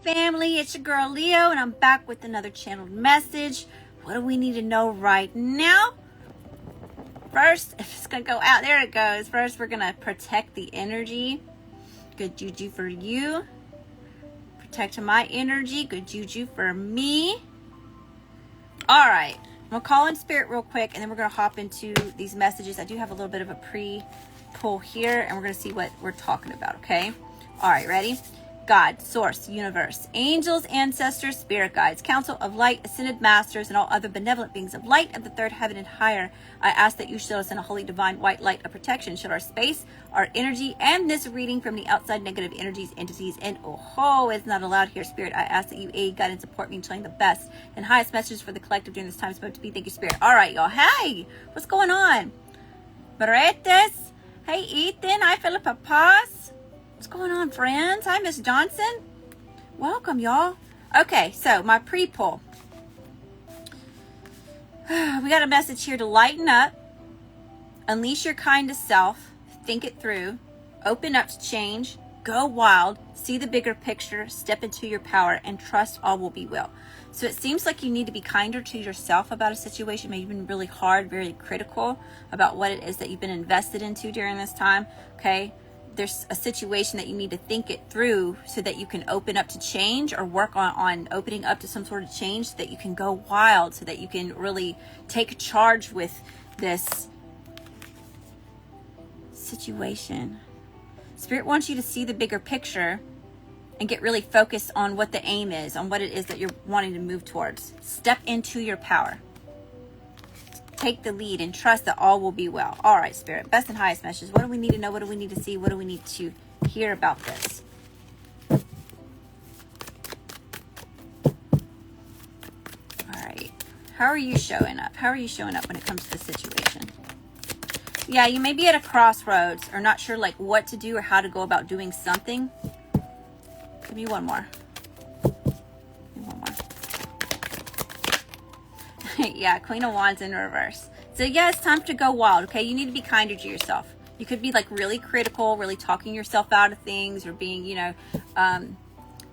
family. It's your girl Leo, and I'm back with another channeled message. What do we need to know right now? First, if it's going to go out, there it goes. First, we're going to protect the energy. Good juju for you. Protect my energy. Good juju for me. All right. I'm going to call in spirit real quick, and then we're going to hop into these messages. I do have a little bit of a pre-pull here, and we're going to see what we're talking about, okay? All right, ready? God, source, universe, angels, ancestors, spirit guides, council of light, ascended masters, and all other benevolent beings of light of the third heaven and higher. I ask that you shield us in a holy divine white light of protection. Shield our space, our energy, and this reading from the outside negative energies, entities, and it's not allowed here, Spirit. I ask that you aid, guide, and support me in showing the best and highest messages for the collective during this time spoke to be. Thank you, Spirit. All right, y'all. Hey, what's going on? Bretes. Hey, Ethan. Hi, Philippa Paz. What's going on, friends? Hi, Miss Johnson. Welcome, y'all. Okay, so my pre-pull. We got a message here to lighten up, unleash your kindest self, think it through, open up to change, go wild, see the bigger picture, step into your power, and trust all will be well. So it seems like you need to be kinder to yourself about a situation. Maybe you've been really hard, very critical about what it is that you've been invested into during this time, okay? There's a situation that you need to think it through so that you can open up to change, or work on opening up to some sort of change so that you can go wild, so that you can really take charge with this situation. Spirit wants you to see the bigger picture and get really focused on what the aim is, on what it is that you're wanting to move towards. Step into your power. Take the lead and trust that all will be well. All right, Spirit. Best and highest messages. What do we need to know? What do we need to see? What do we need to hear about this? All right. How are you showing up? How are you showing up when it comes to the situation? Yeah, you may be at a crossroads or not sure like what to do or how to go about doing something. Give me one more. Yeah, Queen of Wands in reverse. So yeah, it's time to go wild, okay? You need to be kinder to yourself. You could be like really critical, really talking yourself out of things, or being,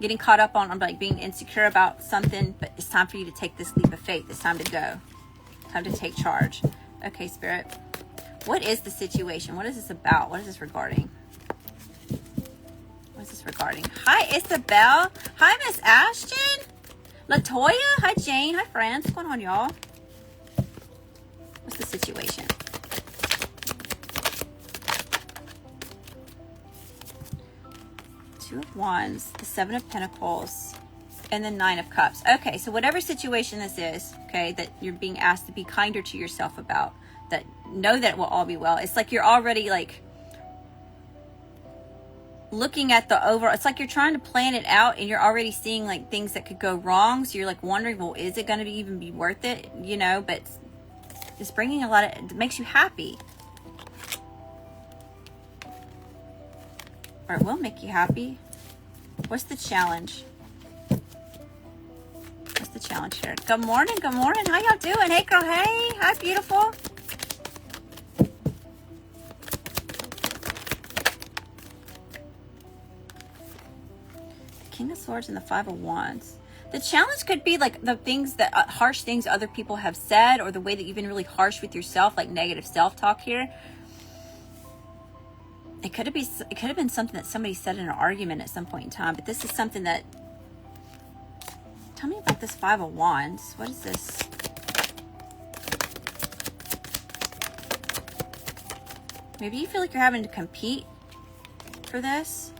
getting caught up on like being insecure about something, but it's time for you to take this leap of faith. It's time to go. Time to take charge. Okay, Spirit. What is the situation? What is this about? What is this regarding? What is this regarding? Hi, Isabel. Hi, Miss Ashton. Latoya, hi Jane, hi friends. What's going on, y'all? What's the situation? Two of Wands, the Seven of Pentacles, and the Nine of Cups. Okay, so whatever situation this is, okay, that you're being asked to be kinder to yourself about, that know that it will all be well. It's like you're already like looking at the overall, it's like you're trying to plan it out and you're already seeing like things that could go wrong. So you're like wondering, well, is it going to even be worth it? But it's bringing a lot of, it makes you happy. Or it will make you happy. What's the challenge? What's the challenge here? Good morning. Good morning. How y'all doing? Hey girl. Hey. Hi, beautiful. King of Swords and the Five of Wands. The challenge could be like the things that harsh things other people have said, or the way that you've been really harsh with yourself, like negative self-talk here. It could have been something that somebody said in an argument at some point in time, but this is something that, tell me about this Five of Wands. What is this? Maybe you feel like you're having to compete for this.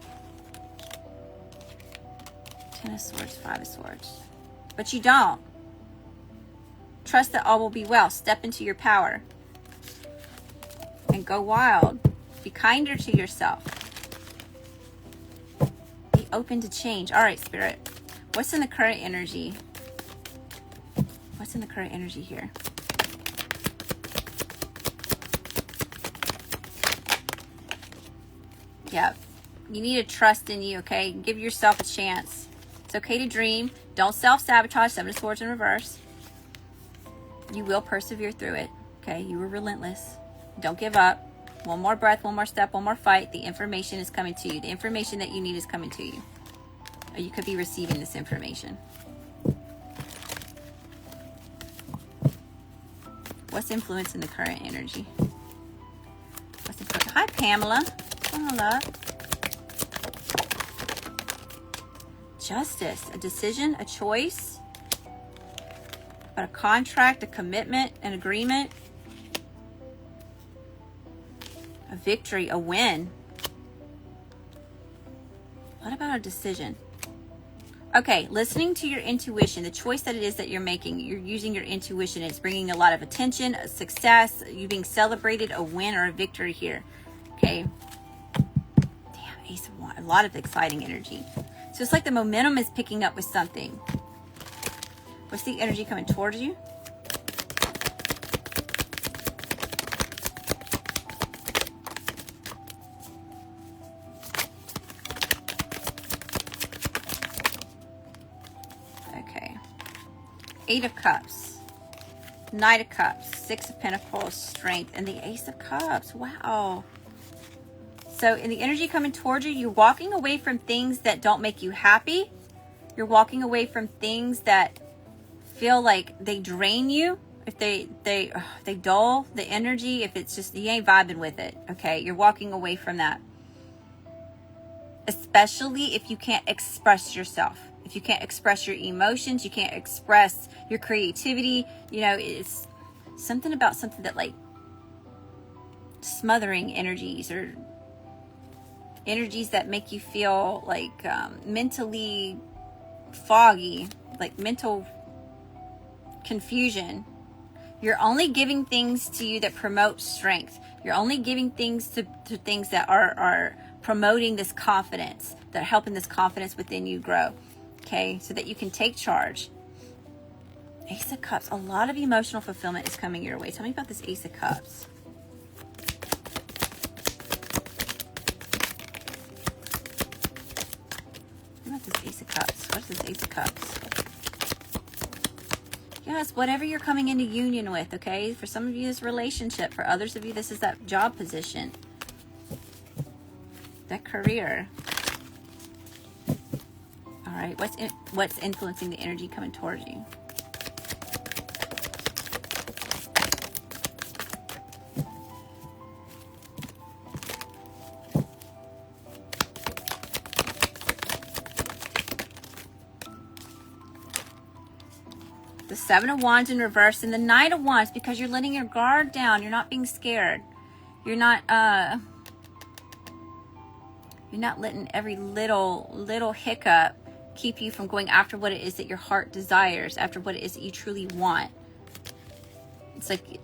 Ten of Swords, Five of Swords. But you don't. Trust that all will be well. Step into your power. And go wild. Be kinder to yourself. Be open to change. All right, Spirit. What's in the current energy? What's in the current energy here? Yep. You need to trust in you, okay? Give yourself a chance. It's okay to dream. Don't self-sabotage. Seven of Swords in reverse. You will persevere through it, okay? You were relentless. Don't give up. One more breath, one more step, one more fight. The information is coming to you. The information that you need is coming to you. Or you could be receiving this information. What's influencing the current energy? Hi, Pamela. Hello. Justice, a decision, a choice, a contract, a commitment, an agreement, a victory, a win. What about a decision? Okay, listening to your intuition, the choice that it is that you're making, you're using your intuition. It's bringing a lot of attention, a success, you being celebrated, a win or a victory here. Okay. Damn, Ace of Wands, a lot of exciting energy. So it's like the momentum is picking up with something. What's the energy coming towards you? Okay. 8 of Cups, Knight of Cups, 6 of Pentacles, Strength, and the Ace of Cups. Wow. So in the energy coming towards you, you're walking away from things that don't make you happy. You're walking away from things that feel like they drain you. If they dull the energy, if it's just, you ain't vibing with it. Okay, you're walking away from that. Especially if you can't express yourself. If you can't express your emotions, you can't express your creativity. You know, it's something about something that like smothering energies or energies that make you feel like mentally foggy, like mental confusion. You're only giving things to you that promote strength. You're only giving things to things that are promoting this confidence, that are helping this confidence within you grow. Okay, so that you can take charge. Ace of Cups, a lot of emotional fulfillment is coming your way. Tell me about this Ace of Cups. This Ace of Cups. What's this Ace of Cups? Yes, whatever you're coming into union with, okay? For some of you, this relationship. For others of you, this is that job position. That career. All right, what's influencing the energy coming towards you? The 7 of Wands in reverse and the Knight of Wands, because you're letting your guard down. You're not being scared. You're not letting every little hiccup keep you from going after what it is that your heart desires, after what it is that you truly want. It's like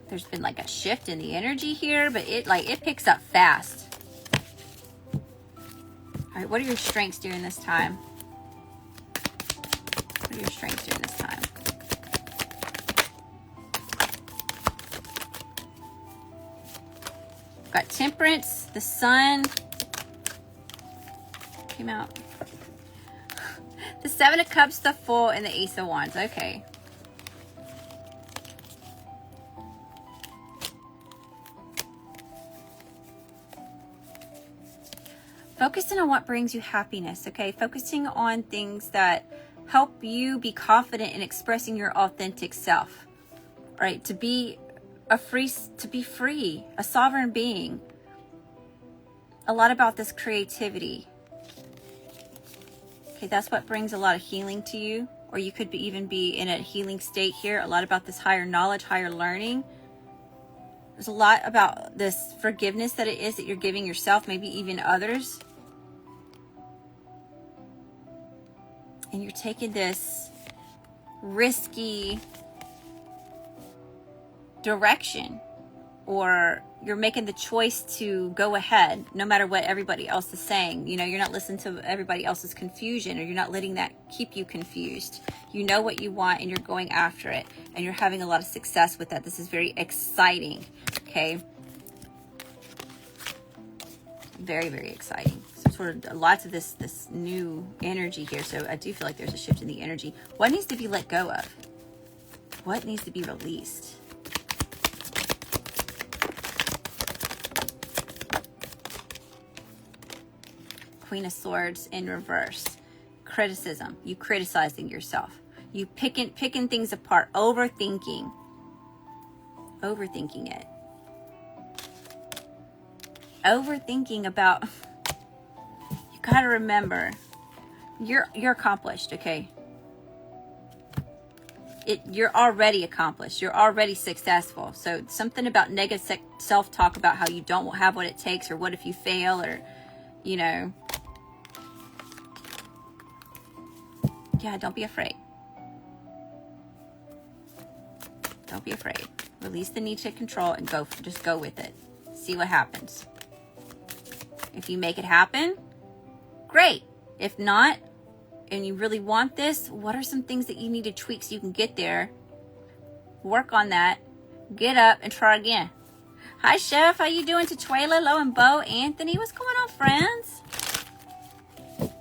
there's been like a shift in the energy here, but it picks up fast. All right, what are your strengths during this time? What are your strengths during this time? Got Temperance, the Sun came out. The 7 of Cups, the Fool, and the Ace of Wands. Okay. Focusing on what brings you happiness, okay? Focusing on things that help you be confident in expressing your authentic self, right? To be free, a sovereign being. A lot about this creativity. Okay, that's what brings a lot of healing to you, or you could even be in a healing state here. A lot about this higher knowledge, higher learning. There's a lot about this forgiveness that it is that you're giving yourself, maybe even others. And you're taking this risky direction, or you're making the choice to go ahead no matter what everybody else is saying. You know, you're not listening to everybody else's confusion, or you're not letting that keep you confused. You know what you want and you're going after it, and you're having a lot of success with that. This is very exciting. Okay, very, very exciting. So sort of lots of this new energy here. So I do feel like there's a shift in the energy. What needs to be let go of? What needs to be released? Queen of Swords in reverse. Criticism. You criticizing yourself. You picking things apart. Overthinking. Overthinking it. Overthinking about... You gotta remember, you're accomplished, okay? You're already accomplished. You're already successful. So something about negative self-talk about how you don't have what it takes, or what if you fail, or, you know. Yeah, don't be afraid. Don't be afraid. Release the need to control and just go with it. See what happens. If you make it happen, great. If not, and you really want this, what are some things that you need to tweak so you can get there? Work on that. Get up and try again. Hi, Chef. How you doing? Tutuela, Lo, and Bo. Anthony, what's going on, friends? All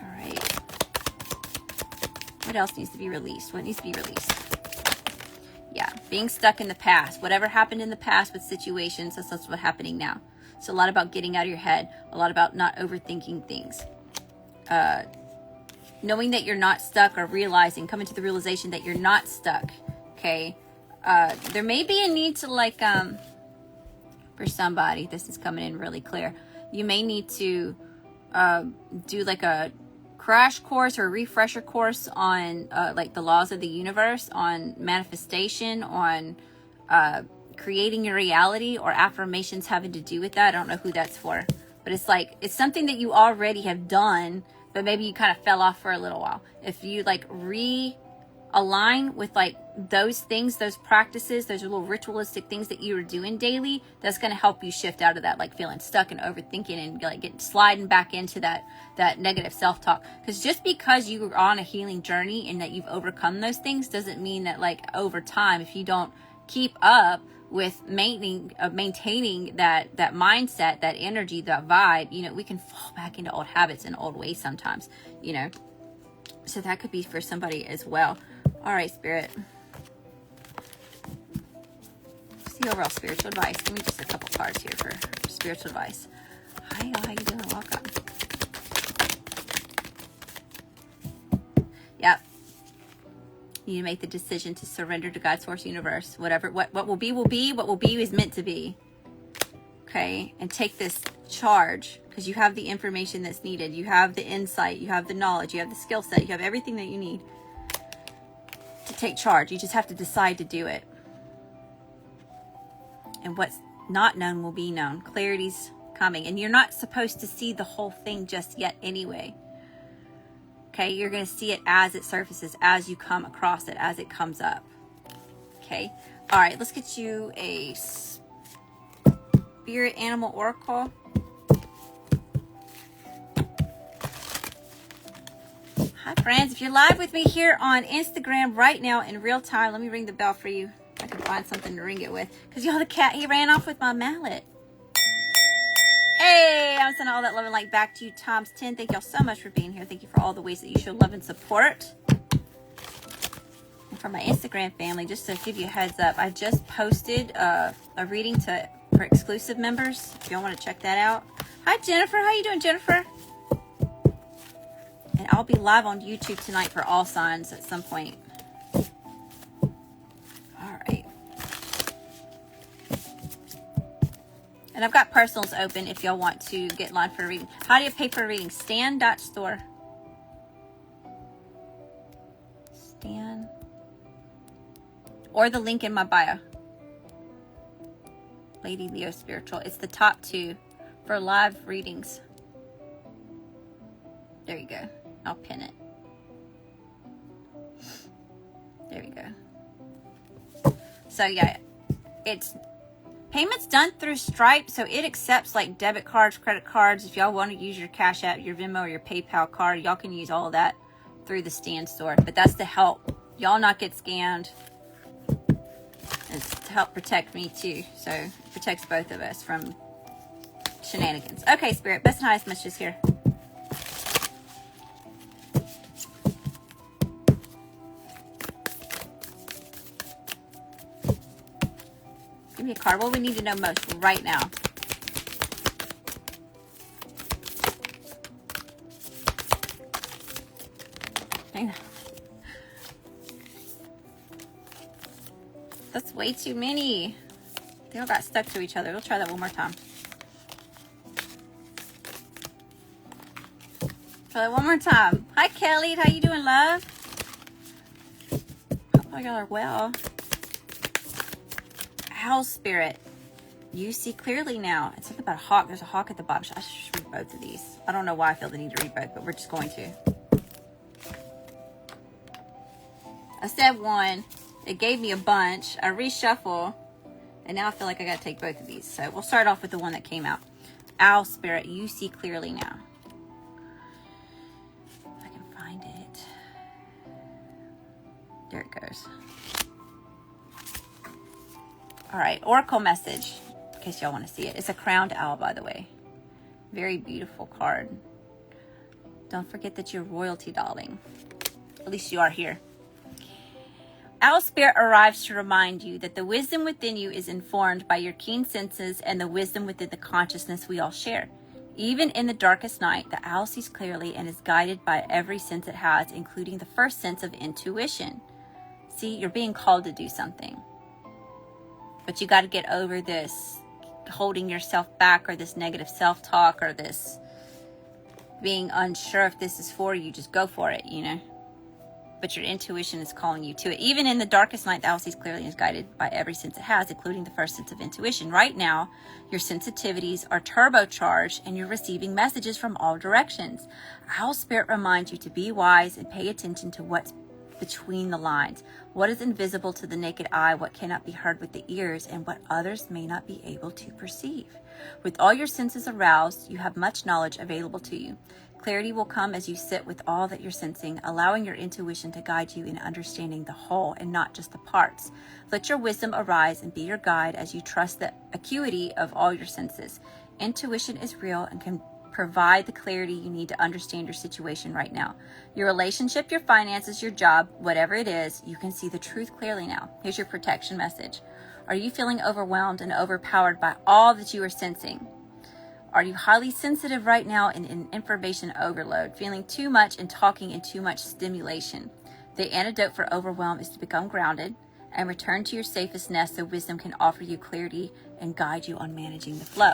right. What else needs to be released? What needs to be released? Yeah, being stuck in the past. Whatever happened in the past with situations, that's what's happening now. So a lot about getting out of your head. A lot about not overthinking things. Knowing that you're not stuck, or realizing, coming to the realization that you're not stuck, okay? There may be a need to, like, for somebody, this is coming in really clear. You may need to do like a crash course or a refresher course on like the laws of the universe, on manifestation, on creating your reality, or affirmations having to do with that. I don't know who that's for, but it's like, it's something that you already have done, but maybe you kind of fell off for a little while. If you like realign with like those things, those practices, those little ritualistic things that you were doing daily, that's going to help you shift out of that, like feeling stuck and overthinking, and like sliding back into that negative self-talk. Because just because you are on a healing journey and that you've overcome those things doesn't mean that, like, over time, if you don't keep up with maintaining that mindset, that energy, that vibe, you know, we can fall back into old habits and old ways sometimes, you know. So that could be for somebody as well. All right, Spirit. What's the overall spiritual advice? Give me just a couple cards here for spiritual advice. Hi, y'all. How you doing? Welcome. Yep. You need to make the decision to surrender to God's source universe. Whatever, what will be, will be. What will be is meant to be. Okay? And take this charge, because you have the information that's needed. You have the insight. You have the knowledge. You have the skill set. You have everything that you need to take charge. You just have to decide to do it. And what's not known will be known. Clarity's coming. And you're not supposed to see the whole thing just yet anyway. Okay, you're going to see it as it surfaces, as you come across it, as it comes up. Okay, all right, let's get you a spirit animal oracle. Hi, friends. If you're live with me here on Instagram right now in real time, let me ring the bell for you. I can find something to ring it with. Because y'all, the cat, he ran off with my mallet. Hey, I'm sending all that love and light back to you times 10. Thank y'all so much for being here. Thank you for all the ways that you show love and support. And for my Instagram family, just to give you a heads up, I just posted a reading for exclusive members. If y'all want to check that out. Hi, Jennifer. How you doing, Jennifer? And I'll be live on YouTube tonight for all signs at some point. All right. And I've got personals open if y'all want to get in line for a reading. How do you pay for a reading? Stan.store. Stan. Or the link in my bio. Lady Leo Spiritual. It's the top 2 for live readings. There you go. I'll pin it. There we go. So yeah, it's payments done through Stripe, so it accepts like debit cards, credit cards. If y'all want to use your Cash App, your Venmo, or your PayPal card, y'all can use all of that through the Stan store. But that's to help y'all not get scammed. It's to help protect me too. So it protects both of us from shenanigans. Okay, Spirit, best and highest messages here. Give me a card. What we need to know most right now. Hang on. That's way too many. They all got stuck to each other. We'll try that one more time. Try that one more time. Hi, Kelly. How you doing, love? Hope y'all are well. Owl spirit. You see clearly now. It's something about a hawk. There's a hawk at the bottom. I should read both of these. I don't know why I feel the need to read both, but we're just going to. I said one. It gave me a bunch. I reshuffle. And now I feel like I got to take both of these. So we'll start off with the one that came out. Owl spirit. You see clearly now. If I can find it. There it goes. All right. Oracle message. In case y'all want to see it. It's a crowned owl, by the way. Very beautiful card. Don't forget that you're royalty, darling. At least you are here. Owl spirit arrives to remind you that the wisdom within you is informed by your keen senses and the wisdom within the consciousness we all share. Even in the darkest night, the owl sees clearly and is guided by every sense it has, including the first sense of intuition. See, you're being called to do something. But you got to get over this holding yourself back, or this negative self-talk, or this being unsure if this is for you. Just go for it, you know. But your intuition is calling you to it. Even in the darkest night, the owl sees clearly and is guided by every sense it has, including the first sense of intuition. Right now, your sensitivities are turbocharged and you're receiving messages from all directions. Owl spirit reminds you to be wise and pay attention to what's between the lines. What is invisible to the naked eye, what cannot be heard with the ears, and what others may not be able to perceive. With all your senses aroused, you have much knowledge available to you. Clarity will come as you sit with all that you're sensing, allowing your intuition to guide you in understanding the whole and not just the parts. Let your wisdom arise and be your guide as you trust the acuity of all your senses. Intuition is real and can provide the clarity you need to understand your situation right now. Your relationship, your finances, your job, whatever it is, you can see the truth clearly now. Here's your protection message. Are you feeling overwhelmed and overpowered by all that you are sensing? Are you highly sensitive right now and in information overload, feeling too much and talking in too much stimulation? The antidote for overwhelm is to become grounded and return to your safest nest so wisdom can offer you clarity and guide you on managing the flow.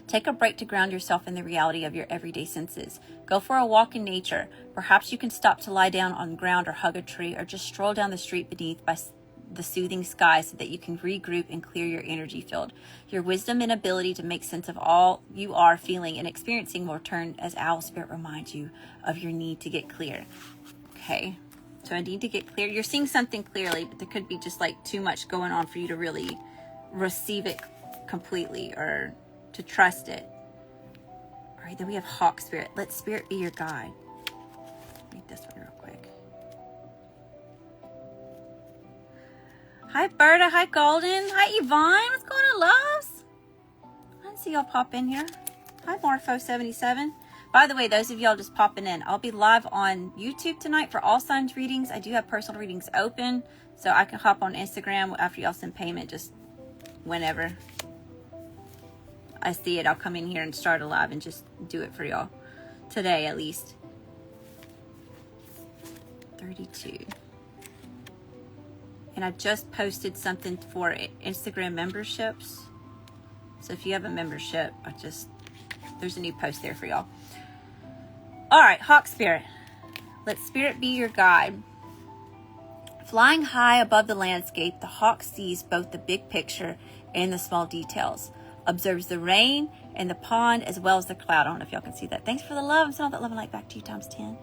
Take a break to ground yourself in the reality of your everyday senses. Go for a walk in nature. Perhaps you can stop to lie down on the ground or hug a tree, or just stroll down the street beneath by the soothing sky so that you can regroup and clear your energy field. Your wisdom and ability to make sense of all you are feeling and experiencing will return as Owl Spirit reminds you of your need to get clear. Okay, so I need to get clear. You're seeing something clearly, but there could be just like too much going on for you to really receive it completely or to trust it. All right, then we have Hawk Spirit. Let Spirit be your guide. Read this one real quick. Hi, Berta. Hi, Golden. Hi, Yvonne. What's going on, loves? I didn't see y'all pop in here. Hi, Morpho77. By the way, those of y'all just popping in, I'll be live on YouTube tonight for all signs readings. I do have personal readings open, so I can hop on Instagram after y'all send payment, just whenever I see it. I'll come in here and start a live and just do it for y'all. Today, at least. 32. And I just posted something for Instagram memberships. So if you have a membership, there's a new post there for y'all. All right, Hawk Spirit. Let Spirit be your guide. Flying high above the landscape, the hawk sees both the big picture and the small details. Observes the rain and the pond as well as the cloud. I don't know if y'all can see that. Thanks for the love. I'm sending that love and light back to you times 10.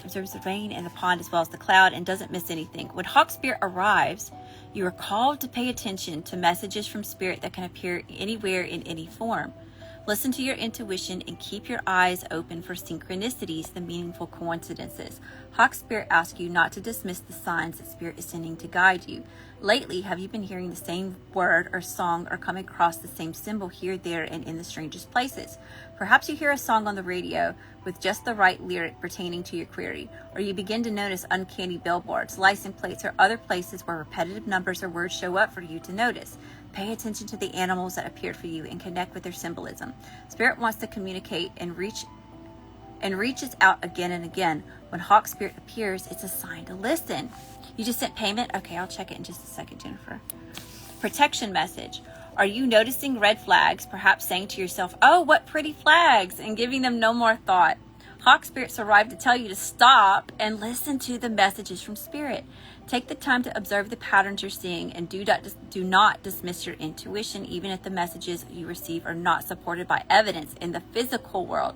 Observes the rain and the pond as well as the cloud and doesn't miss anything. When Hawk Spirit arrives, you are called to pay attention to messages from Spirit that can appear anywhere in any form. Listen to your intuition and keep your eyes open for synchronicities, the meaningful coincidences. Hawk Spirit asks you not to dismiss the signs that Spirit is sending to guide you. Lately, have you been hearing the same word or song or come across the same symbol here, there, and in the strangest places? Perhaps you hear a song on the radio with just the right lyric pertaining to your query, or you begin to notice uncanny billboards, license plates, or other places where repetitive numbers or words show up for you to notice. Pay attention to the animals that appeared for you and connect with their symbolism. Spirit wants to communicate and reach and reaches out again and again. When Hawk Spirit appears, it's a sign to listen. You just sent payment? Okay, I'll check it in just a second, Jennifer. Protection message. Are you noticing red flags, perhaps saying to yourself, oh, what pretty flags, and giving them no more thought? Hawk Spirits arrive to tell you to stop and listen to the messages from Spirit. Take the time to observe the patterns you're seeing and do not dismiss your intuition, even if the messages you receive are not supported by evidence in the physical world.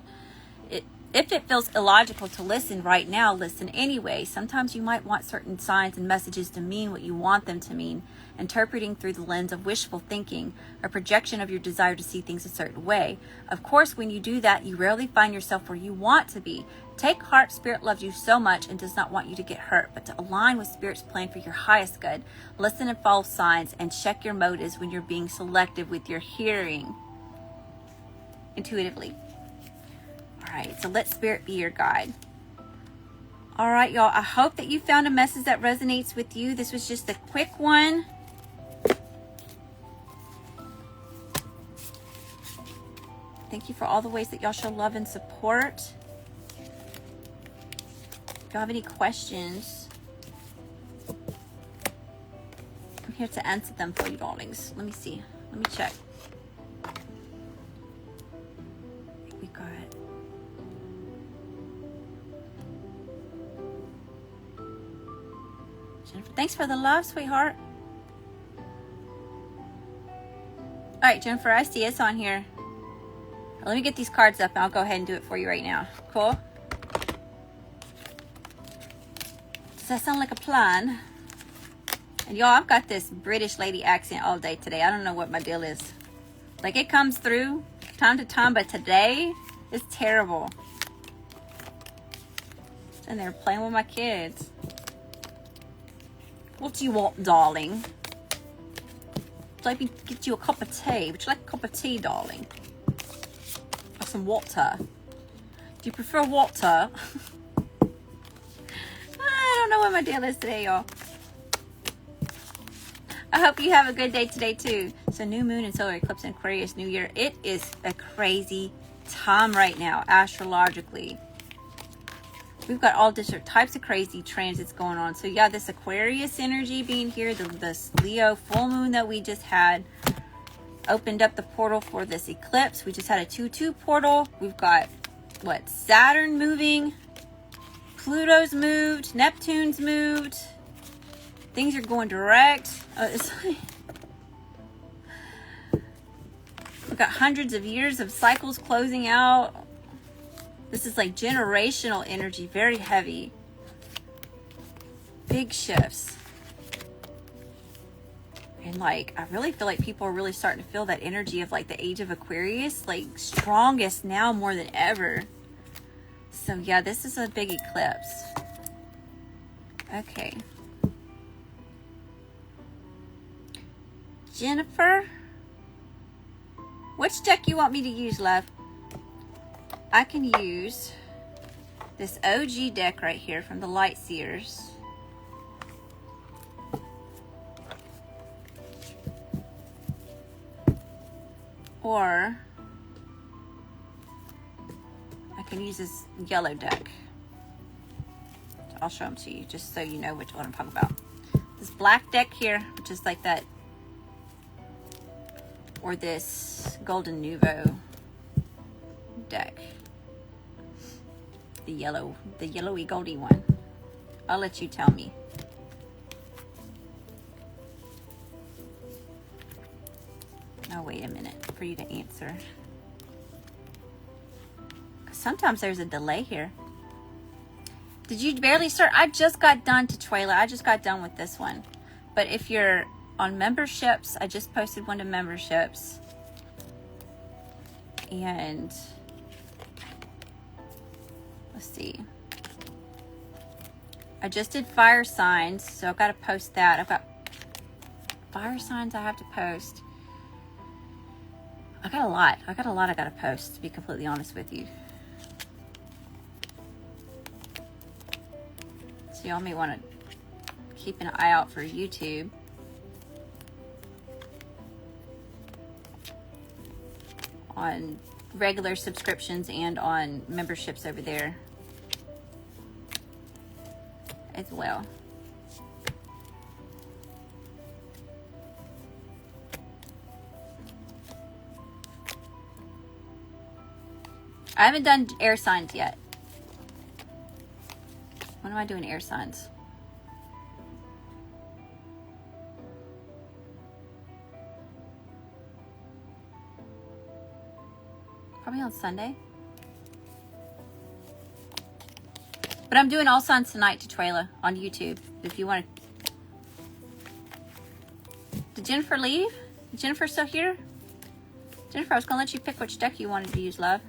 If it feels illogical to listen right now, listen anyway. Sometimes you might want certain signs and messages to mean what you want them to mean, interpreting through the lens of wishful thinking, a projection of your desire to see things a certain way. Of course, when you do that, you rarely find yourself where you want to be. Take heart, Spirit loves you so much and does not want you to get hurt, but to align with Spirit's plan for your highest good. Listen and follow signs and check your motives when you're being selective with your hearing intuitively. All right, so let Spirit be your guide. All right, y'all, I hope that you found a message that resonates with you. This was just a quick one. Thank you for all the ways that y'all show love and support. If y'all have any questions, I'm here to answer them for you, darlings. Let me see. Let me check. We got Jennifer. Thanks for the love, sweetheart. All right, Jennifer, I see it's on here. Let me get these cards up and I'll go ahead and do it for you right now. Cool? Does that sound like a plan? And y'all, I've got this British lady accent all day today. I don't know what my deal is. Like, it comes through time to time, but today is terrible. And they're playing with my kids. What do you want, darling? Let me get you a cup of tea. Would you like a cup of tea, darling? Or some water? Do you prefer water? I don't know what my deal is today, y'all. I hope you have a good day today, too. So, new moon and solar eclipse in Aquarius, New Year. It is a crazy time right now, astrologically. We've got all different types of crazy transits going on. So, yeah, this Aquarius energy being here, this Leo full moon that we just had, opened up the portal for this eclipse. We just had a 2-2 portal. We've got, what, Saturn moving, Pluto's moved, Neptune's moved. Things are going direct. We've got hundreds of years of cycles closing out. This is like generational energy, very heavy. Big shifts. And like, I really feel like people are really starting to feel that energy of like the age of Aquarius, like strongest now more than ever. So yeah, this is a big eclipse. Okay. Jennifer, which deck you want me to use, love? I can use this OG deck right here from the Light Seers. Or I can use this yellow deck. I'll show them to you just so you know which one I'm talking about. This black deck here, which is like that, or this Golden Nouveau deck. The yellowy goldy one. I'll let you tell me. Oh, wait a minute for you to answer. Sometimes there's a delay here. Did you barely start? I just got done, Tutuela. I just got done with this one. But if you're on memberships, I just posted one to memberships. And let's see. I just did fire signs, so I've got to post that. I've got fire signs I have to post. I got a lot I got to post, to be completely honest with you. So y'all may want to keep an eye out for YouTube. On regular subscriptions and on memberships over there as well. I haven't done air signs yet. When am I doing air signs? Probably on Sunday. But I'm doing all signs tonight to Trayla on YouTube. If you want to. Did Jennifer leave? Is Jennifer still here? Jennifer, I was going to let you pick which deck you wanted to use, love.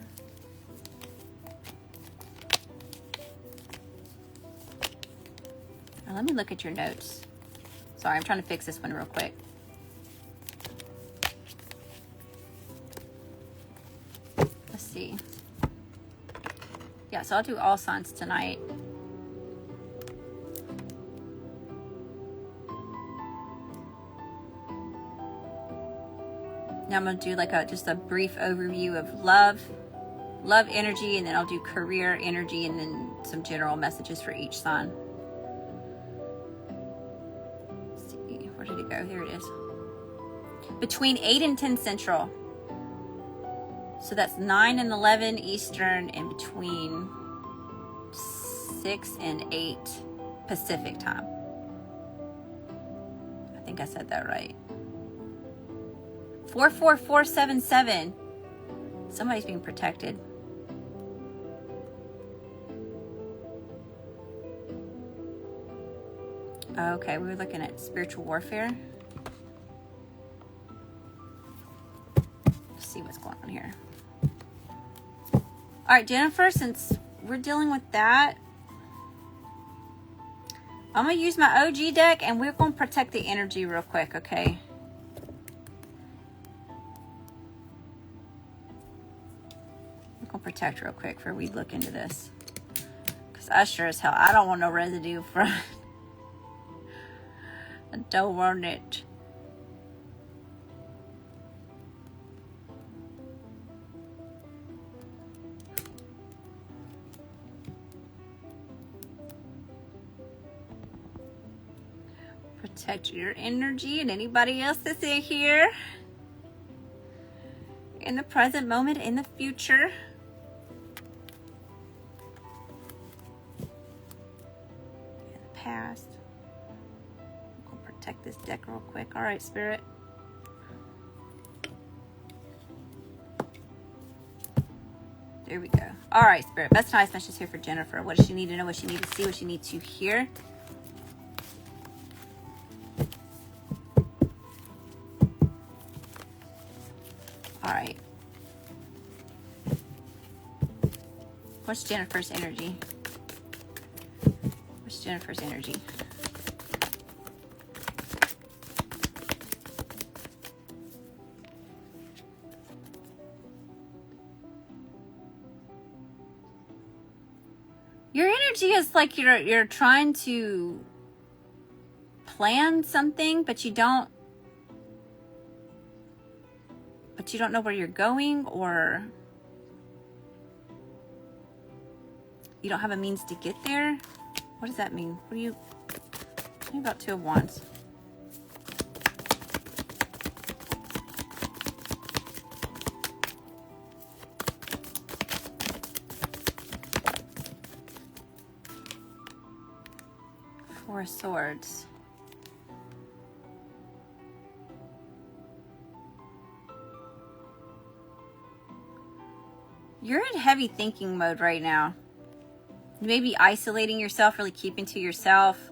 Now, let me look at your notes. Sorry, I'm trying to fix this one real quick. Let's see. Yeah, so I'll do all signs tonight. Now I'm going to do like just a brief overview of love energy, and then I'll do career energy, and then some general messages for each sign. Let's see, where did it go? Here it is. Between 8 and 10 Central. So that's 9 and 11 Eastern, and between 6 and 8 Pacific time. I think I said that right. 44477. Somebody's being protected. Okay, we were looking at spiritual warfare. Let's see what's going on here. All right, Jennifer, since we're dealing with that, I'm going to use my OG deck, and we're going to protect the energy real quick, okay? Protect real quick before we look into this, because I sure as hell I don't want no residue from I don't want it. Protect your energy and anybody else that's in here, in the present moment, in the future. Past. I'm gonna protect this deck real quick. All right, Spirit. There we go. All right, Spirit. Best highest message here for Jennifer. What does she need to know? What she needs to see? What she needs to hear? All right. What's Jennifer's energy? Jennifer's energy. Your energy is like you're trying to plan something, but you don't know where you're going, or you don't have a means to get there. What does that mean? What do you... Tell me about Two of Wands. Four of Swords. You're in heavy thinking mode right now. You may be isolating yourself, really keeping to yourself.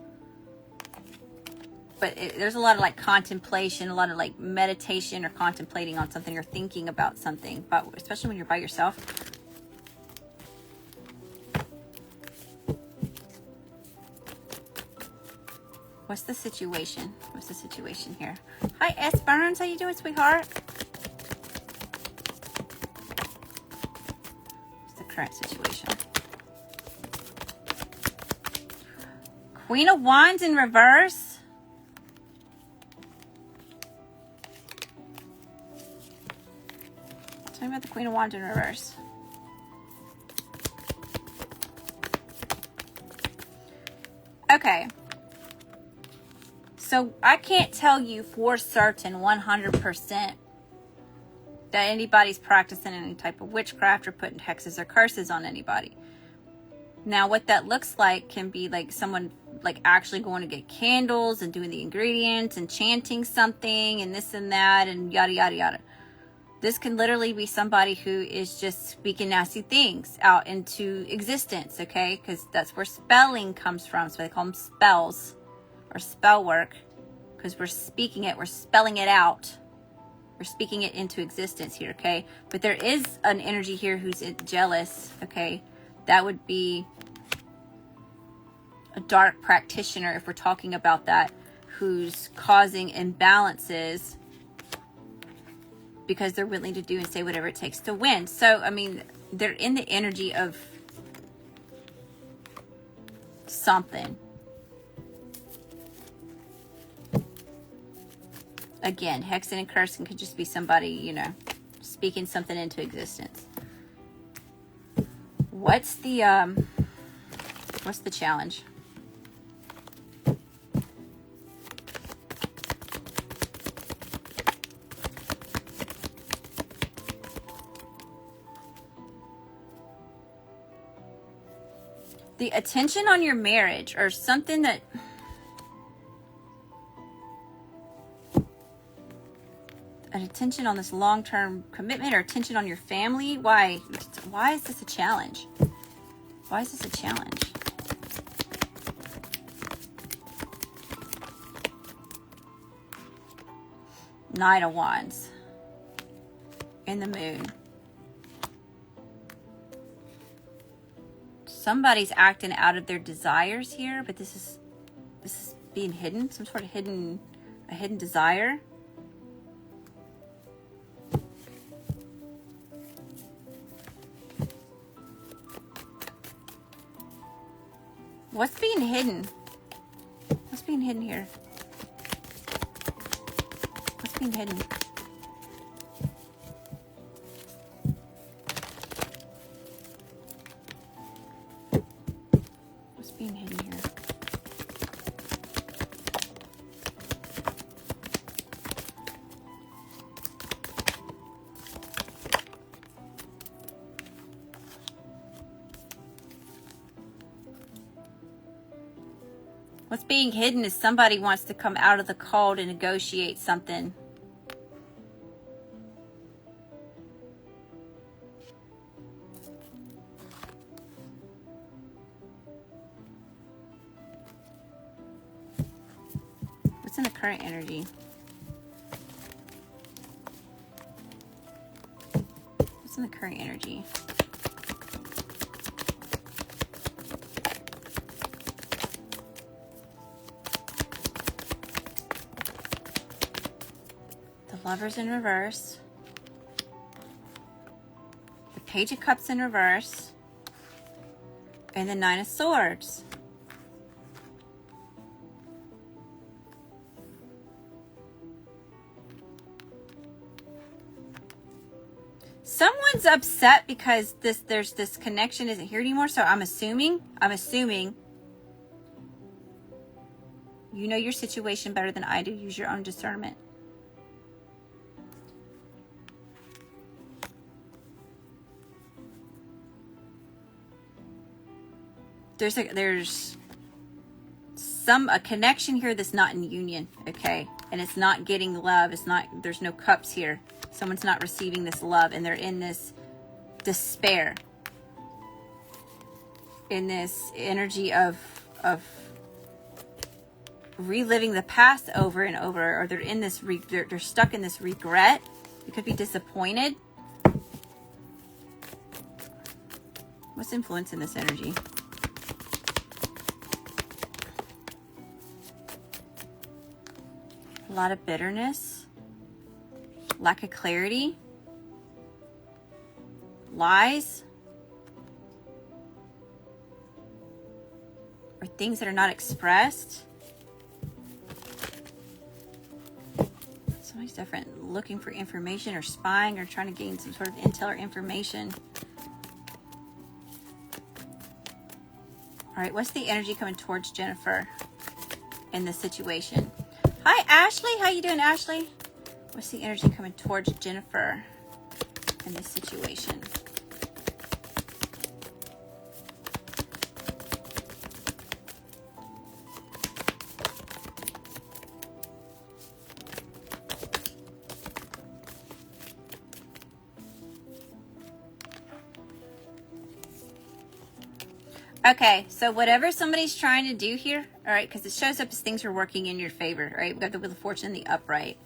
But there's a lot of like contemplation, a lot of like meditation or contemplating on something or thinking about something, but especially when you're by yourself. What's the situation? What's the situation here? Hi, S. Burns. How you doing, sweetheart? What's the current situation? Queen of Wands in reverse. Tell me Tell me about the Queen of Wands in reverse. Okay. So I can't tell you for certain 100% that anybody's practicing any type of witchcraft or putting hexes or curses on anybody. Now, what that looks like can be like someone like actually going to get candles and doing the ingredients and chanting something and this and that and yada, yada, yada. This can literally be somebody who is just speaking nasty things out into existence, okay? Because that's where spelling comes from. So they call them spells or spell work, because we're speaking it, we're spelling it out. We're speaking it into existence here, okay? But there is an energy here who's jealous, okay? That would be a dark practitioner if we're talking about that, who's causing imbalances because they're willing to do and say whatever it takes to win. So, I mean, they're in the energy of something. Again, hexing and cursing could just be somebody, you know, speaking something into existence. What's the challenge? The attention on your marriage or something that an attention on this long-term commitment or attention on your family. Why is this a challenge? Why is this a challenge? Knight of Wands in the moon. Somebody's acting out of their desires here, but this is being hidden, some sort of hidden desire. What's being hidden? What's being hidden here? What's being hidden? What's being hidden here? What's being hidden is somebody wants to come out of the cold and negotiate something. What's in the current energy? What's in the current energy? Lovers in reverse, the Page of Cups in reverse, and the Nine of Swords. Someone's upset because there's this connection isn't here anymore. So I'm assuming you know your situation better than I do. Use your own discernment. There's a connection here that's not in union, okay? And it's not getting love. There's no cups here. Someone's not receiving this love and they're in this despair. In this energy of reliving the past over and over, or they're in this they're stuck in this regret. You could be disappointed. What's influencing this energy? A lot of bitterness, lack of clarity, lies, or things that are not expressed. Somebody Somebody's different, looking for information or spying or trying to gain some sort of intel or information. All right, what's the energy coming towards Jennifer in this situation? Hi, Ashley. How you doing, Ashley? What's the energy coming towards Jennifer in this situation? Okay, so whatever somebody's trying to do here, all right, because it shows up as things are working in your favor, right? We've got the Wheel of Fortune in the upright.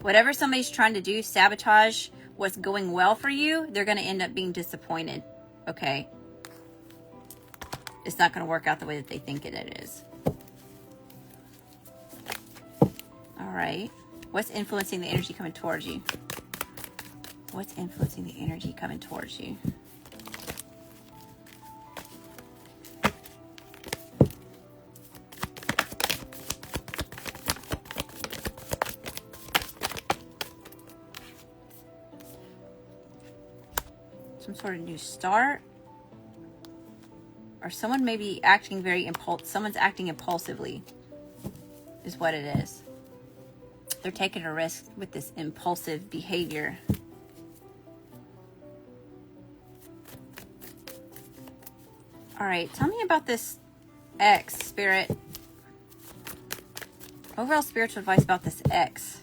Whatever somebody's trying to do, sabotage what's going well for you, they're going to end up being disappointed, okay? It's not going to work out the way that they think it is. All right. What's influencing the energy coming towards you? What's influencing the energy coming towards you? Some sort of new start, or someone may be acting very someone's acting impulsively is what it is. They're taking a risk with this impulsive behavior. All right, tell me about this ex, Spirit. Overall spiritual advice about this ex.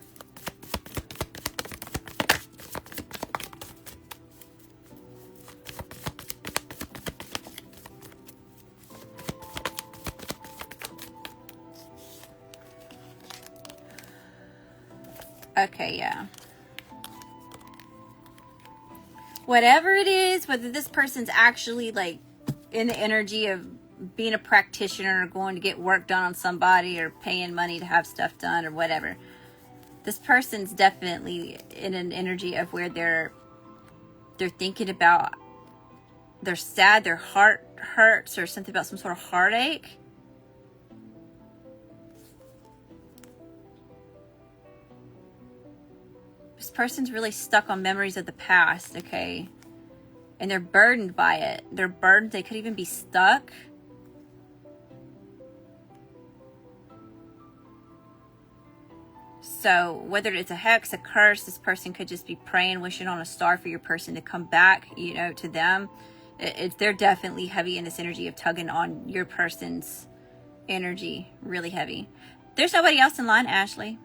Okay, yeah. Whatever it is, whether this person's actually like in the energy of being a practitioner or going to get work done on somebody or paying money to have stuff done or whatever, this person's definitely in an energy of where they're thinking about, they're sad, their heart hurts, or something about some sort of heartache. This person's really stuck on memories of the past, okay? And they're burdened by it. They're burdened. They could even be stuck. So whether it's a hex, a curse, this person could just be praying, wishing on a star for your person to come back, you know, to them. They're definitely heavy in this energy of tugging on your person's energy. Really heavy. There's nobody else in line, Ashley.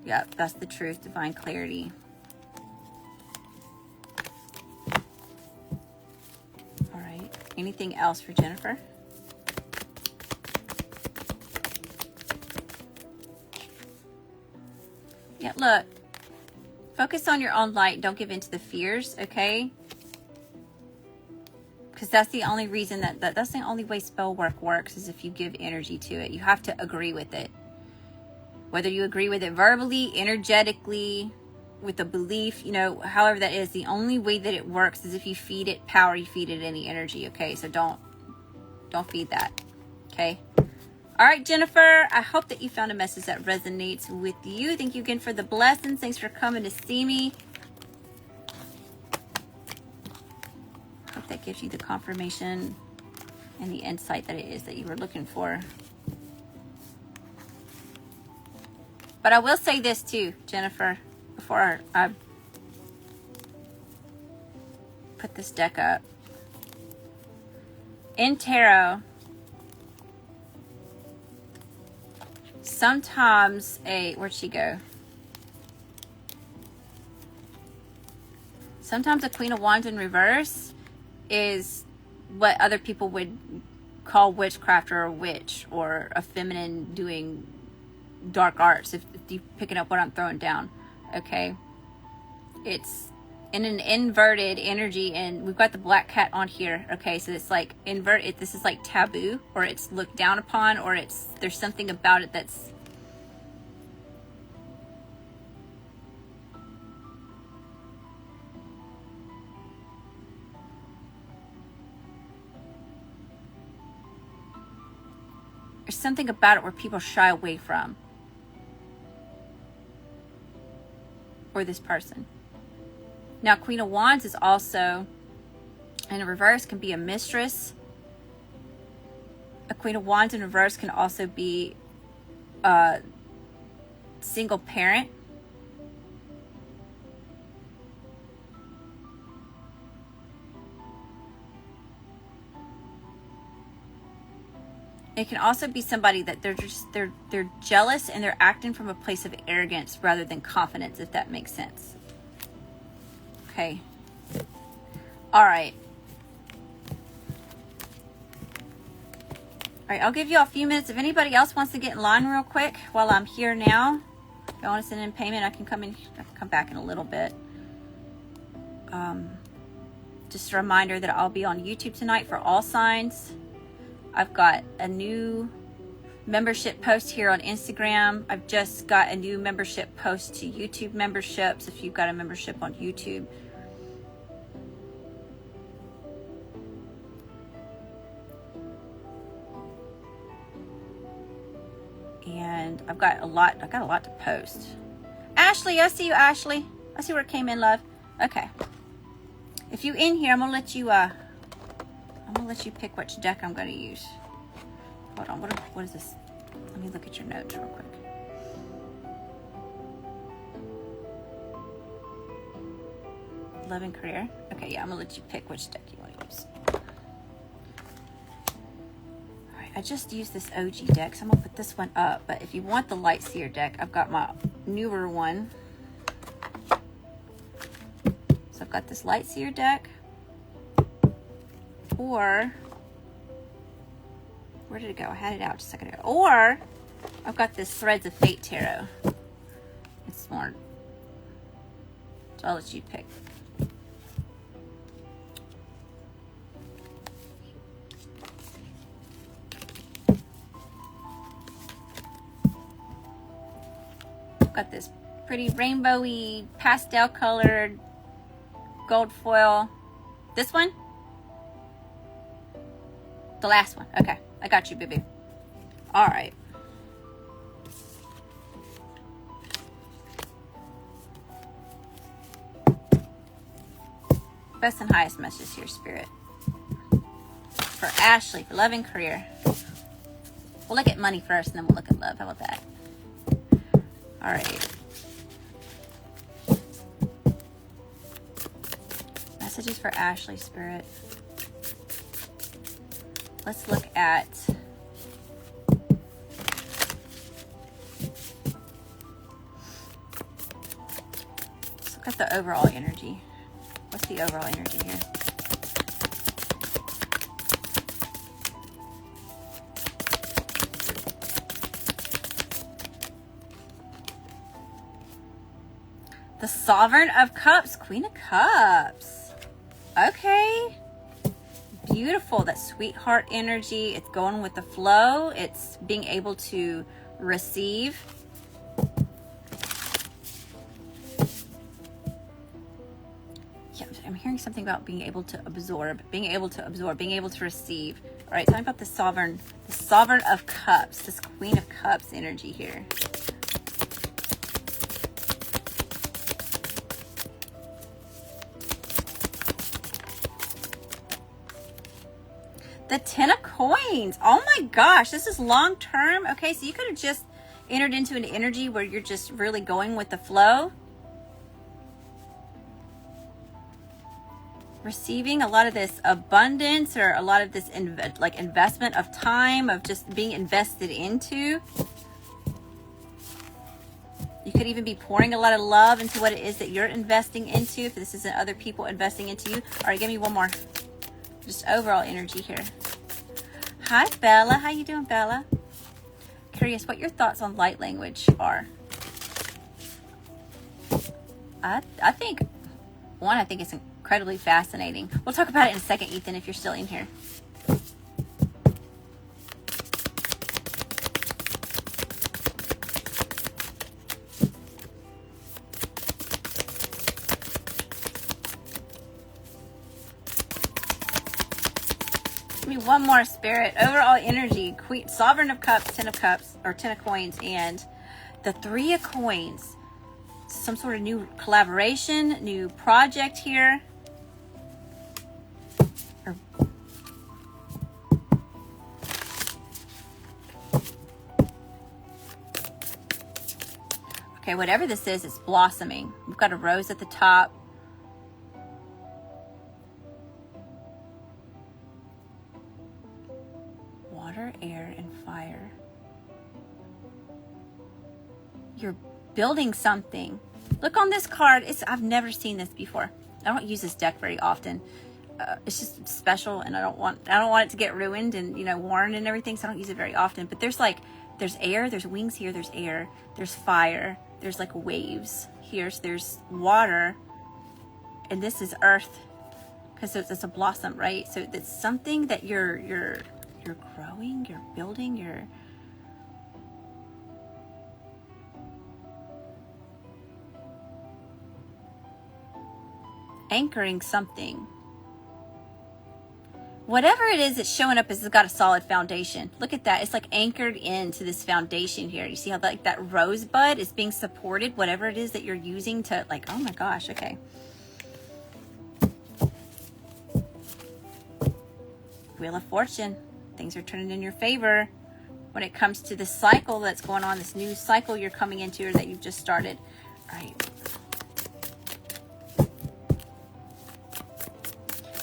Yep, that's the truth. Divine clarity. All right. Anything else for Jennifer? Yeah, look. Focus on your own light. Don't give in to the fears, okay? Because that's the only reason that's the only way spell work works, is if you give energy to it. You have to agree with it. Whether you agree with it verbally, energetically, with a belief, you know, however that is, the only way that it works is if you feed it power, you feed it any energy, okay? So don't feed that, okay? All right, Jennifer, I hope that you found a message that resonates with you. Thank you again for the blessings. Thanks for coming to see me. Hope that gives you the confirmation and the insight that it is that you were looking for. But I will say this too, Jennifer, before I put this deck up. In tarot, sometimes where'd she go? Sometimes a Queen of Wands in reverse is what other people would call witchcraft or a witch or a feminine doing dark arts, if you picking up what I'm throwing down, okay? It's in an inverted energy, and we've got the black cat on here, okay? So it's like inverted. This is like taboo, or it's looked down upon, or there's something about it that's There's something about it where people shy away from. Or this person. Now, Queen of Wands is also, in reverse, can be a mistress. A Queen of Wands in reverse can also be a single parent. It can also be somebody that they're jealous and they're acting from a place of arrogance rather than confidence, if that makes sense. Okay. All right. All right, I'll give you a few minutes. If anybody else wants to get in line real quick while I'm here now, if you want to send in payment, I can come back in a little bit. Just a reminder that I'll be on YouTube tonight for all signs. I've got a new membership post here on Instagram. I've just got a new membership post to YouTube memberships if you've got a membership on YouTube. And I've got a lot to post. Ashlee, I see you, Ashlee. I see where it came in, love. Okay. If you in here, I'm gonna let you pick which deck I'm gonna use. Hold on, what is this? Let me look at your notes real quick. Love and career. Okay, yeah, I'm gonna let you pick which deck you want to use. I just used this OG deck, so I'm going to put this one up. But if you want the Light Seer deck, I've got my newer one. So I've got this Light Seer deck. Or, where did it go? I had it out just a second ago. Or, I've got this Threads of Fate Tarot. It's more, so I'll let you pick. Got this pretty rainbowy pastel colored gold foil. This one? The last one. Okay, I got you, baby. All right. Best and highest message here, Spirit. For Ashlee, for love and career. We'll look at money first and then we'll look at love. How about that? All right. Messages for Ashlee, Spirit. Let's look at the overall energy. What's the overall energy here? The Sovereign of Cups, Queen of Cups. Okay. Beautiful. That sweetheart energy. It's going with the flow. It's being able to receive. Yeah, I'm hearing something about being able to absorb, being able to receive. All right, talking about the Sovereign of Cups, this Queen of Cups energy here. The Ten of Coins. Oh my gosh, this is long term. Okay, so you could have just entered into an energy where you're just really going with the flow. Receiving a lot of this abundance or a lot of this investment of time, of just being invested into. You could even be pouring a lot of love into what it is that you're investing into, if this isn't other people investing into you. All right, give me one more. Just overall energy here. Hi, Bella. How you doing, Bella? Curious what your thoughts on light language are. I think it's incredibly fascinating. We'll talk about it in a second, Ethan, if you're still in here. Give me one more, Spirit. Overall energy. Queen, Sovereign of Cups, 10 of Cups, or 10 of Coins, and the 3 of Coins. Some sort of new collaboration, new project here. Okay, whatever this is, it's blossoming. We've got a rose at the top. Water, air, and fire. You're building something. Look on this card. I've never seen this before. I don't use this deck very often. It's just special, and I don't want it to get ruined and, you know, worn and everything, so I don't use it very often. But there's air, there's wings here, there's air, there's fire, there's like waves here, so there's water, and this is earth, because it's a blossom, right? So it's something that you're growing, you're building, you're anchoring something. Whatever it is that's showing up, it's got a solid foundation. Look at that. It's like anchored into this foundation here. You see how like that rosebud is being supported, whatever it is that you're using to, like, oh my gosh, okay. Wheel of Fortune. Things are turning in your favor when it comes to the cycle that's going on, this new cycle you're coming into or that you've just started. All right.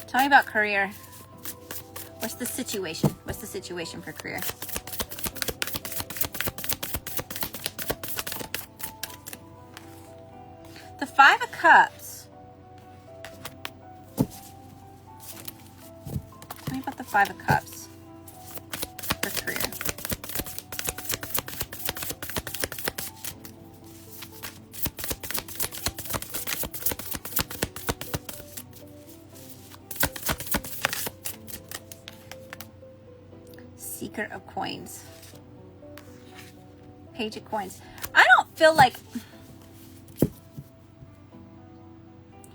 Tell me about career. What's the situation? What's the situation for career? The 5 of Cups. Tell me about the 5 of Cups for career. Seeker of Coins. Page of Coins. I don't feel like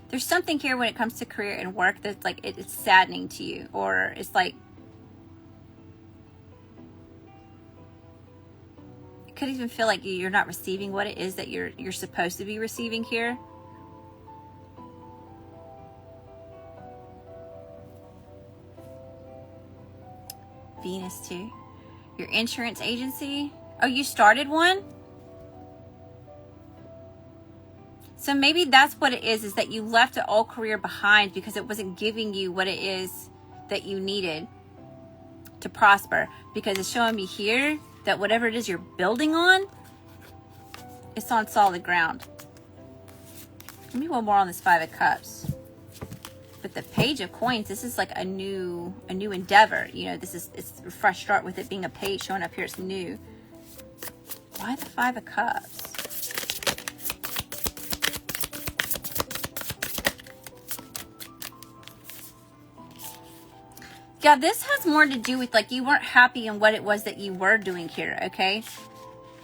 there's something here when it comes to career and work that's like it's saddening to you, or it's like it could even feel like you're not receiving what it is that you're supposed to be receiving here. Venus too. Your insurance agency. Oh, you started one? So maybe that's what it is that you left an old career behind because it wasn't giving you what it is that you needed to prosper. Because it's showing me here that whatever it is you're building on, it's on solid ground. Give me one more on this 5 of Cups. But the Page of Coins, this is like a new endeavor. You know, it's a fresh start with it being a page showing up here. It's new. Why the 5 of Cups? Yeah, this has more to do with like you weren't happy in what it was that you were doing here, okay?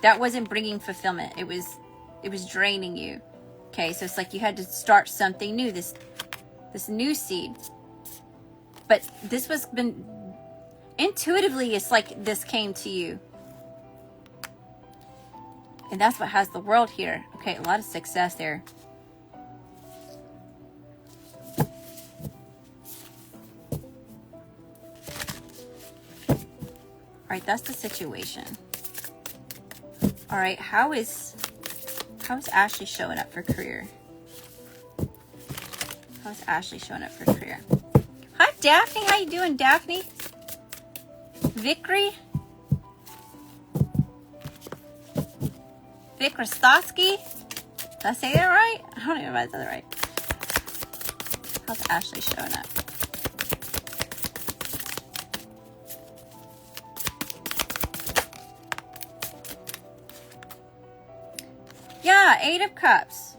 That wasn't bringing fulfillment. It was draining you. Okay, so it's like you had to start something new, this new seed. But this was been intuitively, it's like this came to you. And that's what has the World here. Okay, a lot of success there. All right, that's the situation. All right, how is Ashlee showing up for career? How's Ashlee showing up for career? Hi, Daphne. How you doing, Daphne? Vickery? Vic Rostowski? Did I say that right? I don't even know if I said that right. How's Ashlee showing up? Yeah, 8 of Cups.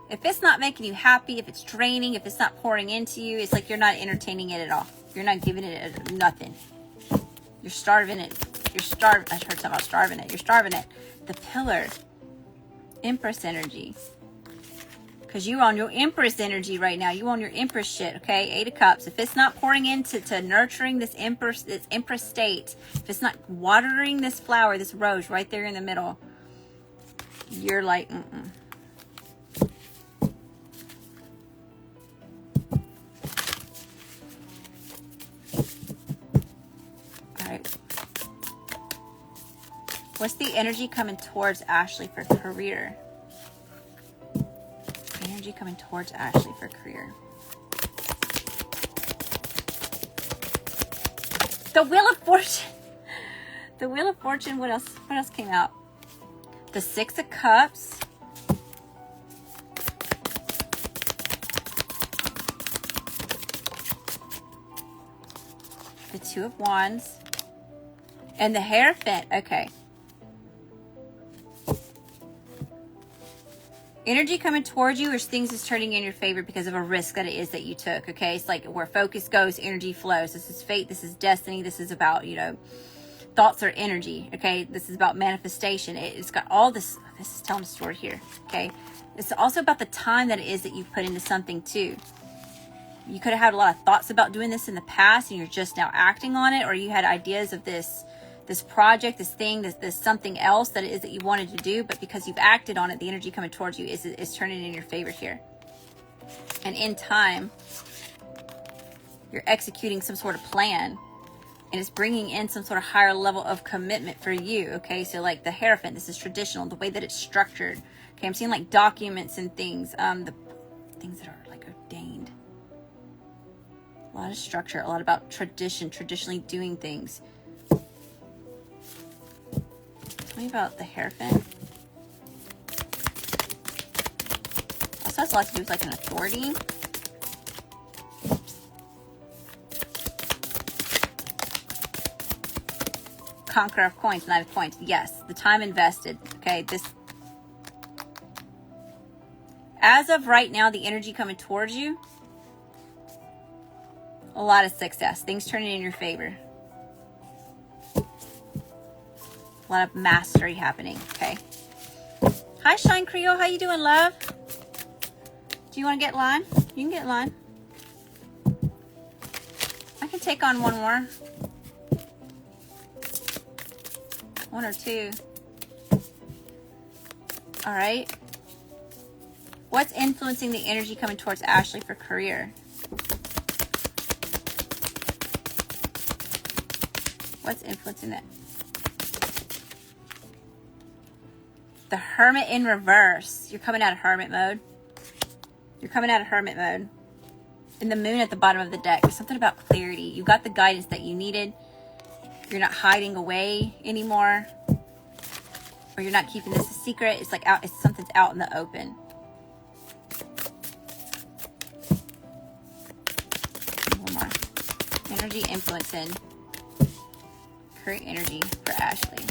If it's not making you happy, if it's draining, if it's not pouring into you, it's like you're not entertaining it at all. You're not giving it nothing. You're starving it. You're starving. I heard something about starving it. You're starving it. The Pillar. Empress energy. Because you're on your Empress energy right now. You on your Empress shit, okay? 8 of Cups. If it's not pouring into nurturing this Empress state, if it's not watering this flower, this rose right there in the middle, you're like, All right. What's the energy coming towards Ashlee for career? Energy coming towards Ashlee for career. The Wheel of Fortune. The Wheel of Fortune. What else? What else came out? The 6 of Cups. The 2 of Wands. And the Hierophant. Okay. Energy coming towards you, or things is turning in your favor because of a risk that it is that you took, okay? It's like where focus goes, energy flows. This is fate. This is destiny. This is about, you know, thoughts are energy, okay? This is about manifestation. It's got all this. This is telling a story here, okay? It's also about the time that it is that you put into something, too. You could have had a lot of thoughts about doing this in the past, and you're just now acting on it, or you had ideas of this project, this thing, this something else that it is that you wanted to do, but because you've acted on it, the energy coming towards you is turning in your favor here. And in time, you're executing some sort of plan, and it's bringing in some sort of higher level of commitment for you, okay? So like the Hierophant, this is traditional, the way that it's structured, okay? I'm seeing like documents and things, the things that are like ordained. A lot of structure, a lot about tradition, traditionally doing things. Tell me about the Hierophant. Also has a lot to do with like an authority. Conqueror of Coins, Knight of Coins. Yes, the time invested. Okay, this. As of right now, the energy coming towards you. A lot of success. Things turning in your favor. A lot of mastery happening, okay? Hi, Shine Creole. How you doing, love? Do you want to get in line? You can get in line. I can take on one more. One or two. All right. What's influencing the energy coming towards Ashlee for career? What's influencing that? The Hermit in reverse. You're coming out of Hermit mode. You're coming out of Hermit mode. And the Moon at the bottom of the deck. There's something about clarity. You got the guidance that you needed. You're not hiding away anymore. Or you're not keeping this a secret. It's like out. It's something's out in the open. One more. Energy influencing. Current energy for Ashlee.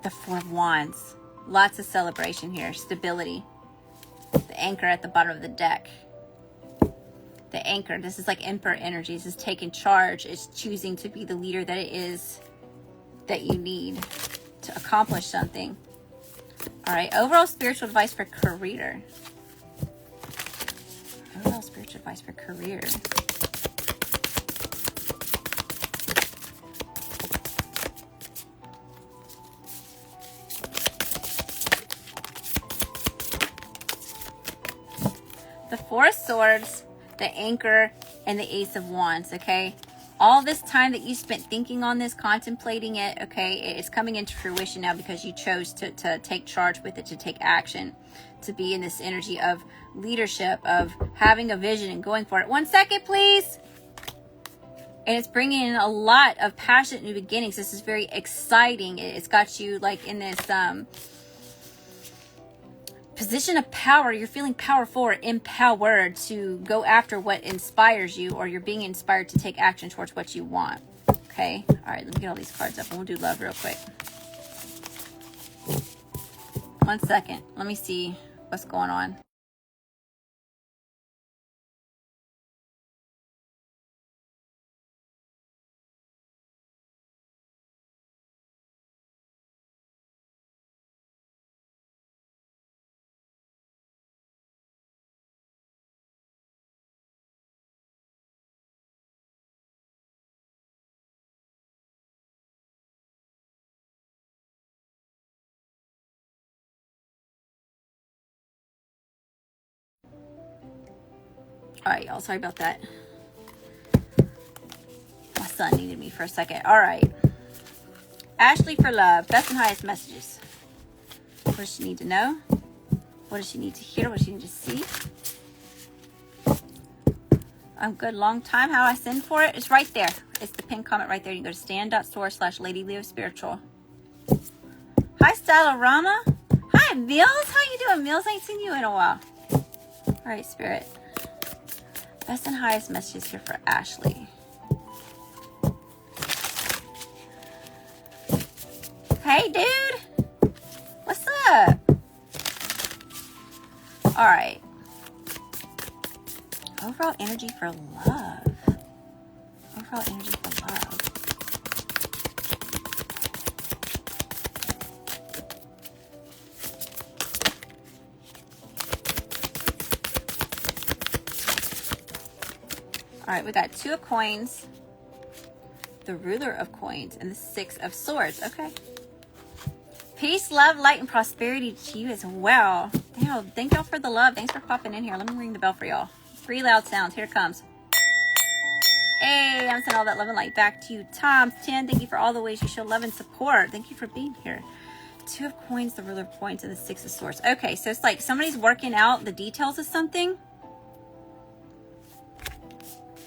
The 4 of Wands. Lots of celebration here. Stability. The Anchor at the bottom of the deck. The Anchor. This is like Emperor energy. This is taking charge. It's choosing to be the leader that it is that you need to accomplish something. All right. Overall spiritual advice for career. Overall spiritual advice for career. The 4 of Swords, the Anchor, and the Ace of Wands, okay? All this time that you spent thinking on this, contemplating it, okay, it's coming into fruition now because you chose to take charge with it, to take action, to be in this energy of leadership, of having a vision and going for it. 1 second, please. And it's bringing in a lot of passionate new beginnings. This is very exciting. It's got you like in this position of power. You're feeling powerful or empowered to go after what inspires you, or you're being inspired to take action towards what you want. Okay. All right. Let me get all these cards up and we'll do love real quick. 1 second. Let me see what's going on. All right, y'all. Sorry about that. My son needed me for a second. All right. Ashlee for love. Best and highest messages. What does she need to know? What does she need to hear? What does she need to see? I'm good. Long time. How I send for it? It's right there. It's the pinned comment right there. You can go to stan.store/LadyLeoSpiritual. Hi, Stylorama. Hi, Mills. How you doing, Mills? I ain't seen you in a while. All right, Spirit. Best and highest messages here for Ashlee. Hey, dude. What's up? All right. Overall energy for love. Overall energy for love. All right, we got 2 of coins, the ruler of coins, and the 6 of swords. Okay. Peace, love, light, and prosperity to you as well. Damn, thank y'all for the love. Thanks for popping in here. Let me ring the bell for y'all. 3 loud sounds. Here it comes. Hey, I'm sending all that love and light back to you. Tom, 10, thank you for all the ways you show love and support. Thank you for being here. 2 of coins, the ruler of coins, and the 6 of swords. Okay, so it's like somebody's working out the details of something.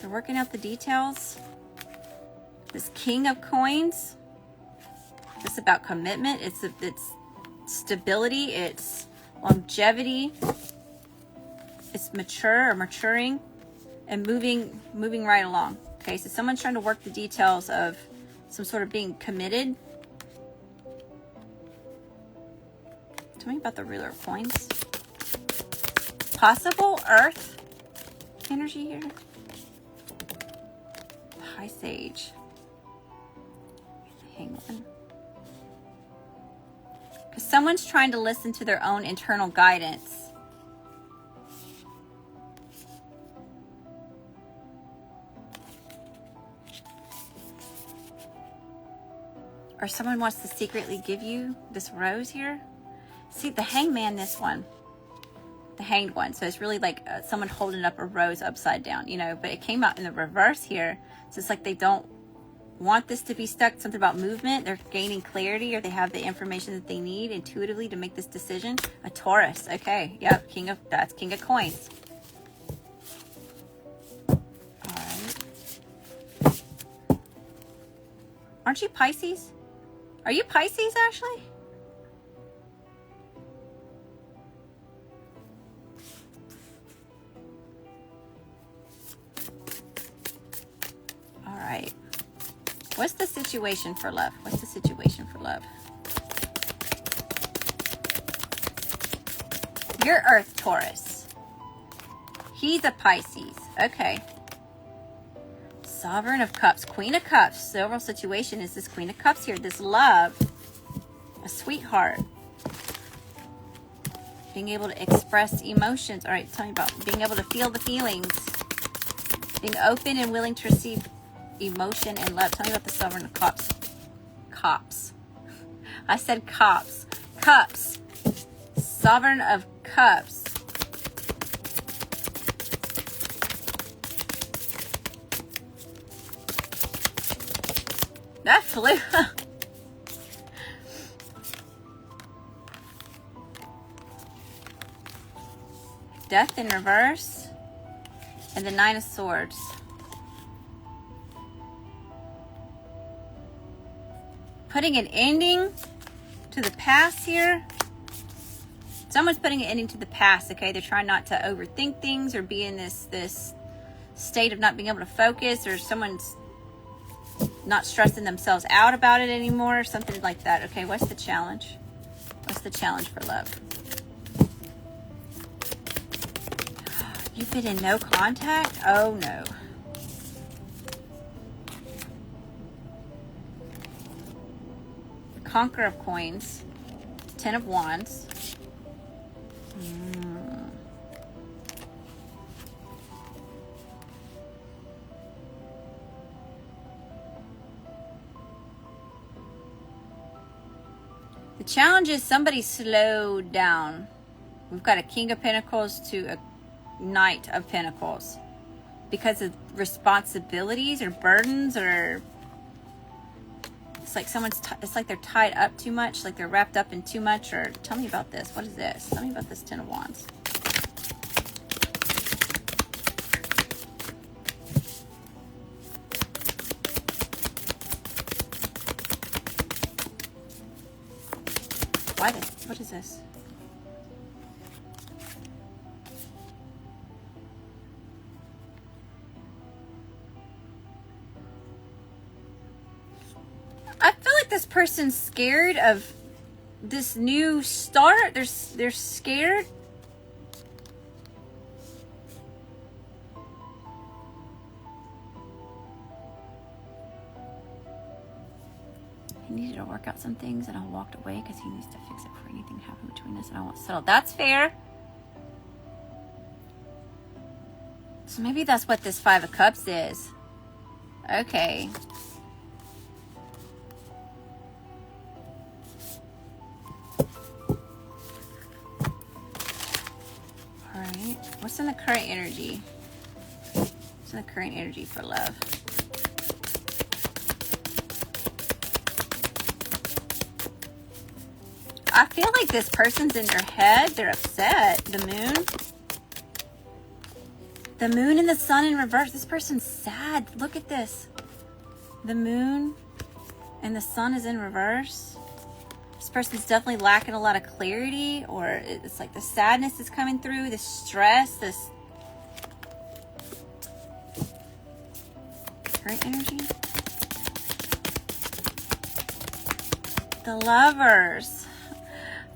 They're working out the details. This king of coins. It's about commitment. It's stability. It's longevity. It's mature or maturing and moving right along. Okay, so someone's trying to work the details of some sort of being committed. Tell me about the ruler of coins. Possible earth energy here. High sage. Hangman. Because someone's trying to listen to their own internal guidance. Or someone wants to secretly give you this rose here. See, the hangman, this one. The hanged one. So it's really like someone holding up a rose upside down, you know. But it came out in the reverse here. So it's like they don't want this to be stuck. Something about movement. They're gaining clarity, or they have the information that they need intuitively to make this decision. A Taurus. Okay. Yep. That's king of coins. All right. Aren't you Pisces? Are you Pisces, Ashlee? All right. What's the situation for love? What's the situation for love? You're Earth Taurus. He's a Pisces. Okay. Sovereign of Cups. Queen of Cups. The overall situation is this Queen of Cups here. This love. A sweetheart. Being able to express emotions. All right, tell me about being able to feel the feelings. Being open and willing to receive emotion and love. Tell me about the Sovereign of Cups. Cups. I said cops. Cups. Sovereign of Cups. That flew. Death in reverse. And the 9 of Swords. Putting an ending to the past here. Someone's putting an ending to the past, okay? They're trying not to overthink things or be in this state of not being able to focus, or someone's not stressing themselves out about it anymore, or something like that. Okay, what's the challenge? What's the challenge for love? You've been in no contact? Oh, no. Conqueror of Coins. 10 of Wands. The challenge is somebody slowed down. We've got a King of Pentacles to a Knight of Pentacles. because of responsibilities or burdens, or it's like it's like they're tied up too much, like they're wrapped up in too much. Or tell me about this. What is this? Tell me about this Ten of Wands. What is this? I feel like this person's scared of this new start. They're scared. He needed to work out some things and I walked away because he needs to fix it before anything happened between us and I won't settle. That's fair. So maybe that's what this Five of Cups is. Okay. Alright. What's in the current energy? What's in the current energy for love? I feel like this person's in their head. They're upset. The moon. The moon and the sun in reverse. This person's sad. Look at this. The moon and the sun is in reverse. This person's definitely lacking a lot of clarity, or it's like the sadness is coming through, the stress, this current energy. The Lovers.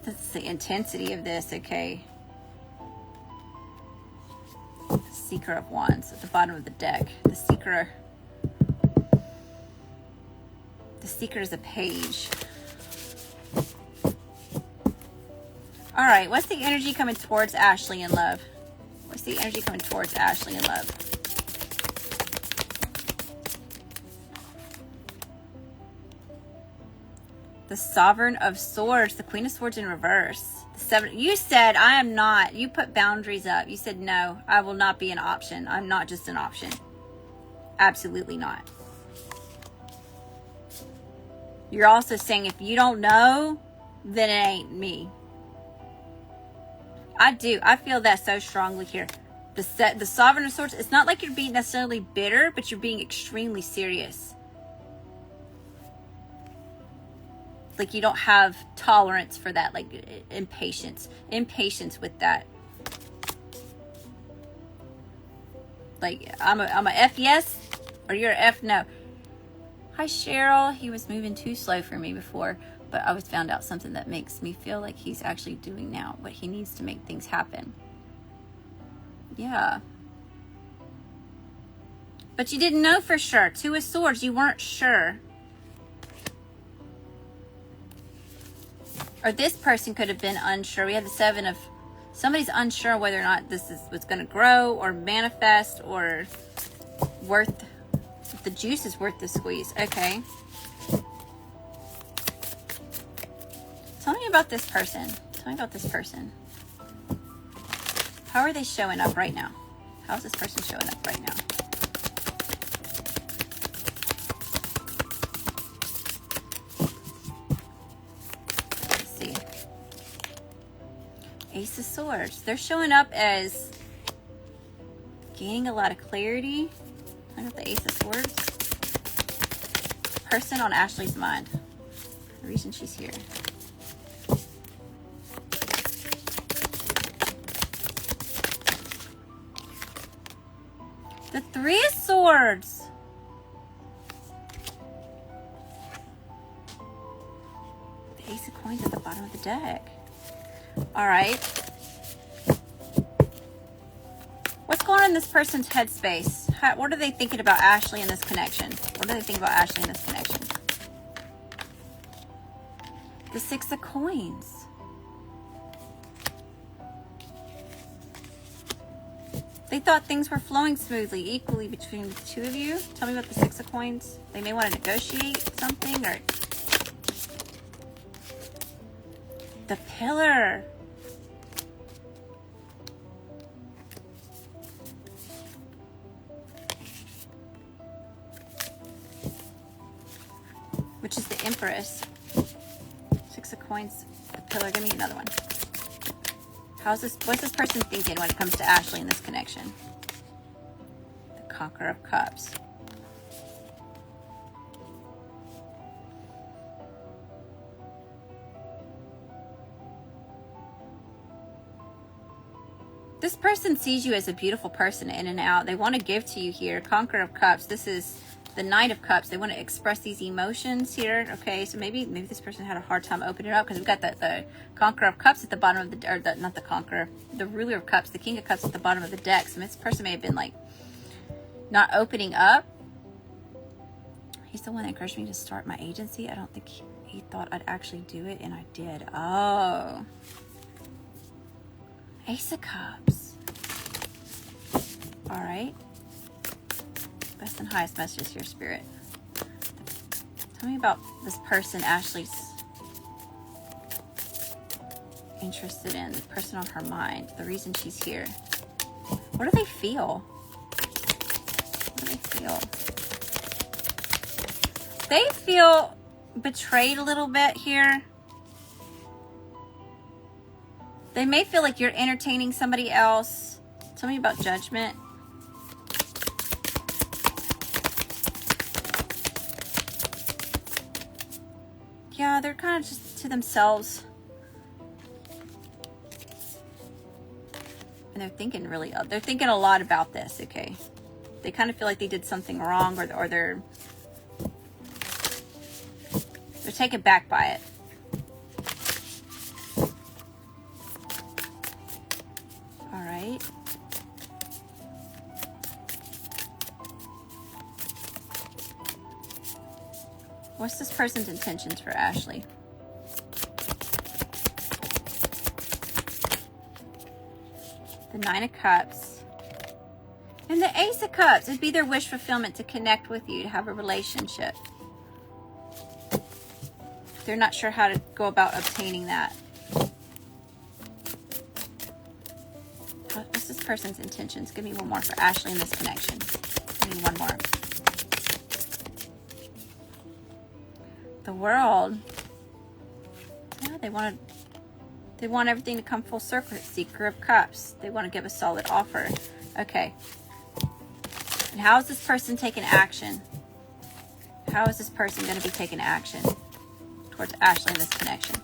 That's the intensity of this, okay. The Seeker of Wands at the bottom of the deck. The Seeker is a page. Alright, what's the energy coming towards Ashlee in love? What's the energy coming towards Ashlee in love? The Sovereign of Swords, the Queen of Swords in reverse. The Seven. You said, I am not. You put boundaries up. You said, no, I will not be an option. I'm not just an option. Absolutely not. You're also saying, if you don't know, then it ain't me. I do. I feel that so strongly here. The Sovereign of Swords, it's not like you're being necessarily bitter, but you're being extremely serious. Like you don't have tolerance for that, like impatience with that. Like I'm a F yes, or you're a F no. Hi Cheryl, he was moving too slow for me before, but I was found out something that makes me feel like he's actually doing now what he needs to make things happen. Yeah. But you didn't know for sure. Two of Swords, you weren't sure. Or this person could have been unsure. We have the Seven of... Somebody's unsure whether or not this is what's going to grow or manifest or worth... If the juice is worth the squeeze. Okay. Tell me about this person. Tell me about this person. How are they showing up right now? How is this person showing up right now? Ace of Swords. They're showing up as gaining a lot of clarity. I got the Ace of Swords. Person on Ashlee's mind. The reason she's here. The Three of Swords. The Ace of Coins at the bottom of the deck. All right. What's going on in this person's headspace? What are they thinking about Ashlee in this connection? What do they think about Ashlee in this connection? The Six of Coins. They thought things were flowing smoothly, equally between the two of you. Tell me about the Six of Coins. They may want to negotiate something, or... The Pillar. Empress. 6 of coins. The pillar. Give me another one. What's this person thinking when it comes to Ashlee in this connection? The Conqueror of Cups. This person sees you as a beautiful person in and out. They want to give to you here. Conqueror of Cups. This is the Knight of Cups. They want to express these emotions here. Okay, so maybe this person had a hard time opening it up, because we've got the Conqueror of Cups at the bottom of the, or the, not the Conqueror, the Ruler of Cups, the King of Cups at the bottom of the deck. So this person may have been like not opening up. He's the one that encouraged me to start my agency. I don't think he thought I'd actually do it, and I did. Oh. Ace of Cups. All right. Best and highest messages here, Spirit. Tell me about this person Ashlee's interested in, the person on her mind, the reason she's here. What do they feel? What do they feel? They feel betrayed a little bit here. They may feel like you're entertaining somebody else. Tell me about judgment. Yeah, they're kind of just to themselves. And they're thinking a lot about this, okay? They kind of feel like they did something wrong, or they're taken back by it. All right. What's this person's intentions for Ashlee? The Nine of Cups. And the Ace of Cups. It'd be their wish fulfillment to connect with you, to have a relationship. They're not sure how to go about obtaining that. What's this person's intentions? Give me one more for Ashlee in this connection. Give me one more. The World. Yeah, they want everything to come full circle. Seeker of Cups. They want to give a solid offer. Okay. And how is this person taking action? How is this person going to be taking action towards Ashlee in this connection?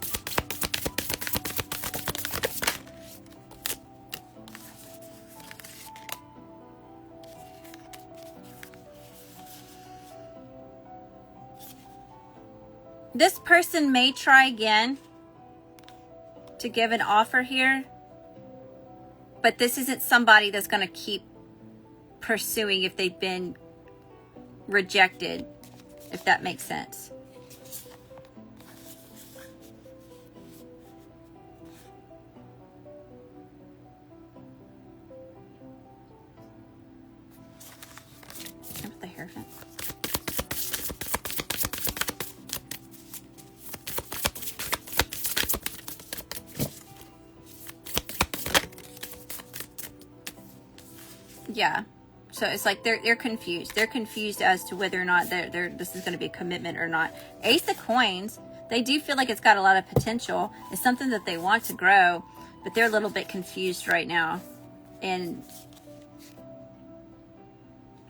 This person may try again to give an offer here, but this isn't somebody that's going to keep pursuing if they've been rejected, if that makes sense. With the Hierophant. Yeah, so it's like they're confused. They're confused as to whether or not this is going to be a commitment or not. Ace of Coins, they do feel like it's got a lot of potential. It's something that they want to grow, but they're a little bit confused right now, and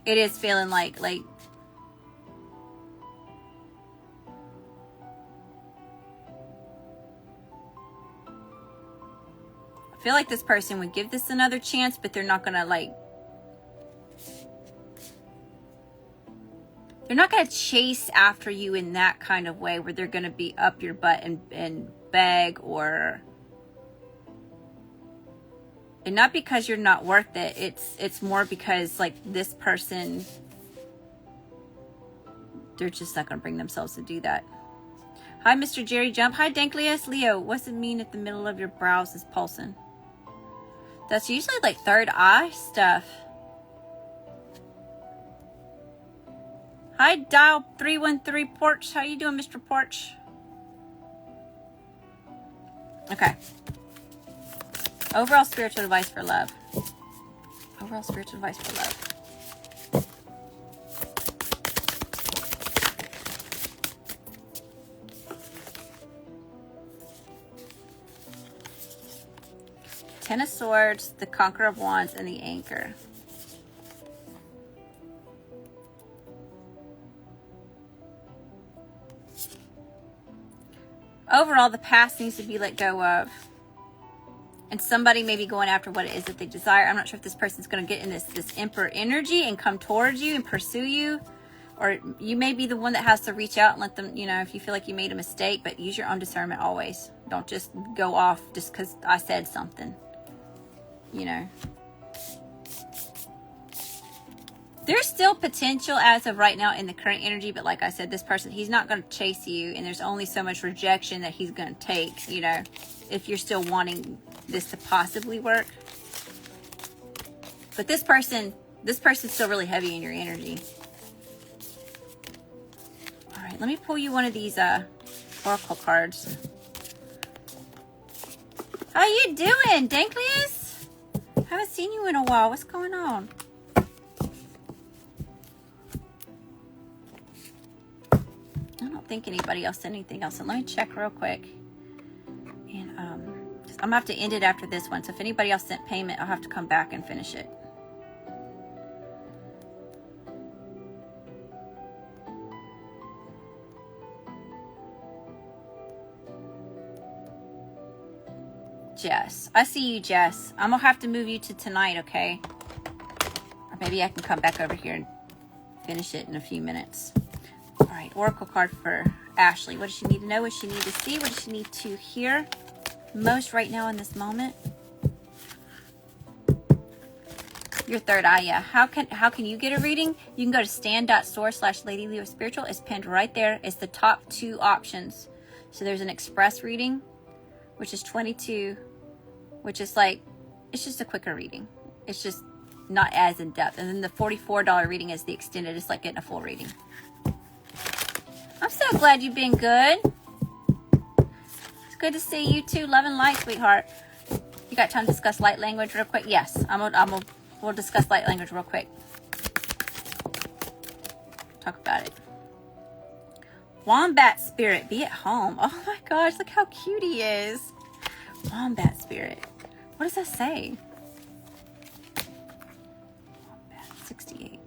it is feeling like I feel like this person would give this another chance, but they're not gonna they're not going to chase after you in that kind of way where they're going to be up your butt and beg, and not because you're not worth it. It's more because like this person, they're just not going to bring themselves to do that. Hi, Mr. Jerry Jump. Hi, Danklius. Leo, what's it mean at the middle of your brows is pulsing? That's usually like third eye stuff. Hi, Dial 313 Porch. How you doing, Mr. Porch? Okay. Overall spiritual advice for love. Overall spiritual advice for love. Ten of Swords, the Conqueror of Wands, and the Anchor. Overall, the past needs to be let go of. And somebody may be going after what it is that they desire. I'm not sure if this person's going to get in this Emperor energy and come towards you and pursue you. Or you may be the one that has to reach out and let them, you know, if you feel like you made a mistake. But use your own discernment always. Don't just go off just because I said something. You know. There's still potential as of right now in the current energy. But like I said, this person, he's not going to chase you. And there's only so much rejection that he's going to take, you know, if you're still wanting this to possibly work. But this person's still really heavy in your energy. All right, let me pull you one of these oracle cards. How you doing, Danklius? Haven't seen you in a while. What's going on? I don't think anybody else said anything else. So let me check real quick. And I'm going to have to end it after this one. So if anybody else sent payment, I'll have to come back and finish it. Jess. I see you, Jess. I'm going to have to move you to tonight, okay? Or maybe I can come back over here and finish it in a few minutes. All right, Oracle card for Ashlee. What does she need to know? What does she need to see? What does she need to hear most right now in this moment? Your third eye, yeah. How can you get a reading? You can go to stan.store/LadyLeoSpiritual. It's pinned right there. It's the top two options. So there's an express reading, which is $22, which is like, it's just a quicker reading. It's just not as in depth. And then the $44 reading is the extended. It's like getting a full reading. I'm so glad you've been good. It's good to see you too. Love and light, sweetheart. You got time to discuss light language real quick? Yes, we'll discuss light language real quick. Talk about it. Wombat spirit, be at home. Oh my gosh, look how cute he is. Wombat spirit. What does that say? Wombat 68.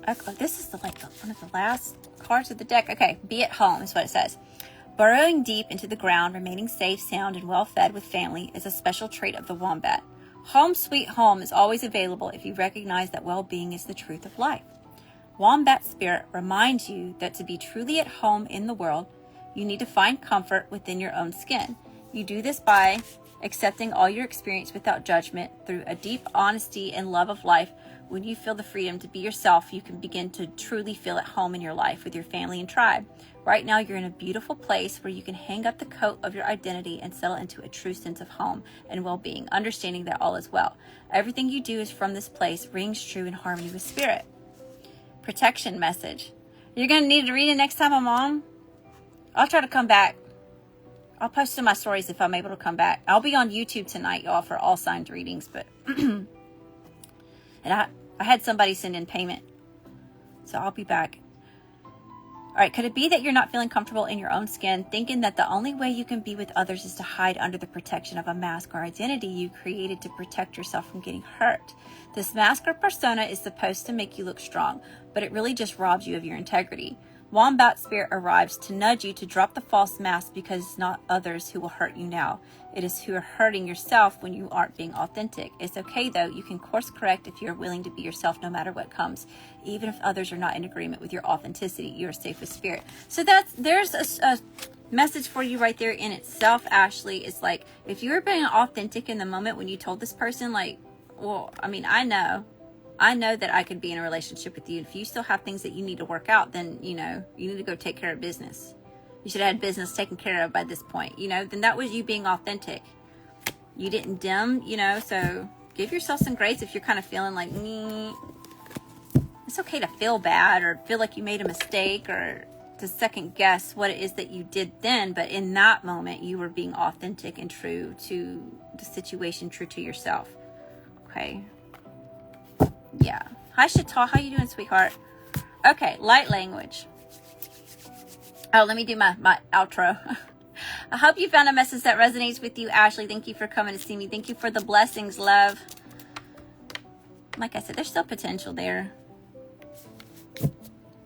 Okay, this is one of the last cards of the deck. Okay, be at home is what it says. Burrowing deep into the ground, remaining safe, sound, and well fed with family is a special trait of the wombat. Home sweet home is always available if you recognize that well-being is the truth of life. Wombat spirit reminds you that to be truly at home in the world, you need to find comfort within your own skin. You do this by accepting all your experience without judgment through a deep honesty and love of life. When you feel the freedom to be yourself, you can begin to truly feel at home in your life with your family and tribe. Right now, you're in a beautiful place where you can hang up the coat of your identity and settle into a true sense of home and well-being, understanding that all is well. Everything you do is from this place, rings true in harmony with spirit. Protection message. You're going to need to read it next time I'm on. I'll try to come back. I'll post in my stories if I'm able to come back. I'll be on YouTube tonight, y'all, for all signs readings, but and I had somebody send in payment, so I'll be back. All right, could it be that you're not feeling comfortable in your own skin, thinking that the only way you can be with others is to hide under the protection of a mask or identity you created to protect yourself from getting hurt? This mask or persona is supposed to make you look strong, but it really just robs you of your integrity. Wombat spirit arrives to nudge you to drop the false mask because it's not others who will hurt you now. It is who are hurting yourself when you aren't being authentic. It's okay though. You can course correct if you're willing to be yourself no matter what comes. Even if others are not in agreement with your authenticity, you're safe with spirit. So there's a message for you right there in itself, Ashlee. It's like, if you were being authentic in the moment when you told this person, like, well, I mean, I know that I could be in a relationship with you. If you still have things that you need to work out, then, you know, you need to go take care of business. You should have had business taken care of by this point, you know, then that was you being authentic. You didn't dim, you know, so give yourself some grace if you're kind of feeling like, It's okay to feel bad or feel like you made a mistake or to second guess what it is that you did then, but in that moment you were being authentic and true to the situation, true to yourself. Okay. Yeah. Hi Shatal, how you doing, sweetheart? Okay, light language. Oh, let me do my outro. I hope you found a message that resonates with you, Ashley. Thank you for coming to see me. Thank you for the blessings, love. Like I said, there's still potential there.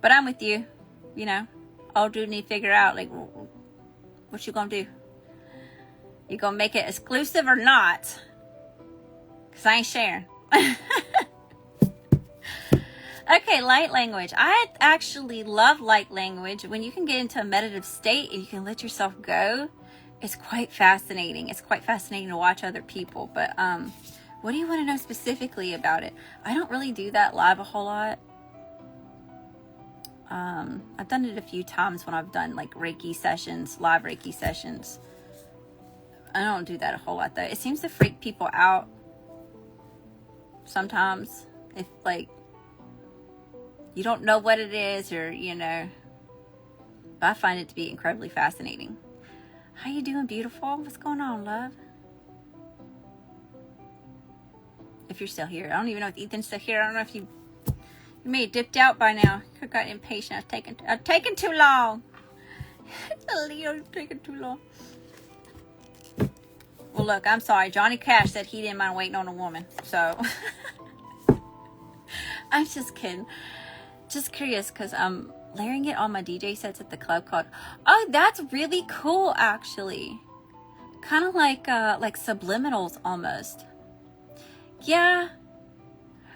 But I'm with you. You know, all do need to figure out, like, what you gonna do? You gonna make it exclusive or not? Because I ain't sharing. Okay, light language. I actually love light language. When you can get into a meditative state and you can let yourself go, it's quite fascinating. It's quite fascinating to watch other people. But what do you want to know specifically about it? I don't really do that live a whole lot. I've done it a few times when I've done like Reiki sessions, live Reiki sessions. I don't do that a whole lot though. It seems to freak people out sometimes. If like you don't know what it is, or you know, but I find it to be incredibly fascinating. How you doing, beautiful? What's going on, love? If you're still here. I don't even know if Ethan's still here. I don't know if you may have dipped out by now. I got impatient. I've taken too long. Leo, taking too long. Well, look, I'm sorry. Johnny Cash said he didn't mind waiting on a woman. So, I'm just kidding. Just curious because I'm layering it on my DJ sets at the club called. Oh, that's really cool, actually. Kind of like subliminals almost. Yeah.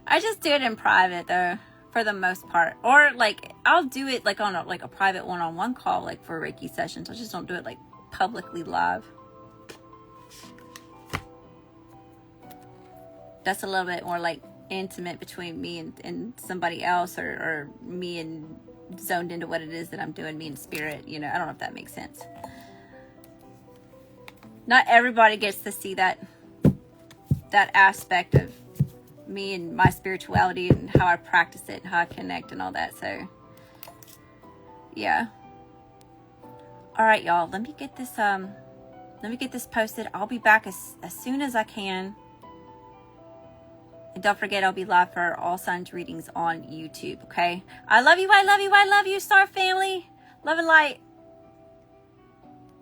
I just do it in private though, for the most part. Or like I'll do it like on a private one-on-one call, like for Reiki sessions. I just don't do it like publicly live. That's a little bit more like intimate between me and somebody else, or me and zoned into what it is that I'm doing, me and spirit, you know. I don't know if that makes sense. Not everybody gets to see that aspect of me and my spirituality and how I practice it and how I connect and all that. So yeah. All right, y'all, let me get this posted. I'll be back as soon as I can. And don't forget, I'll be live for all signs readings on YouTube, okay? I love you, I love you, I love you, Star Family. Love and light.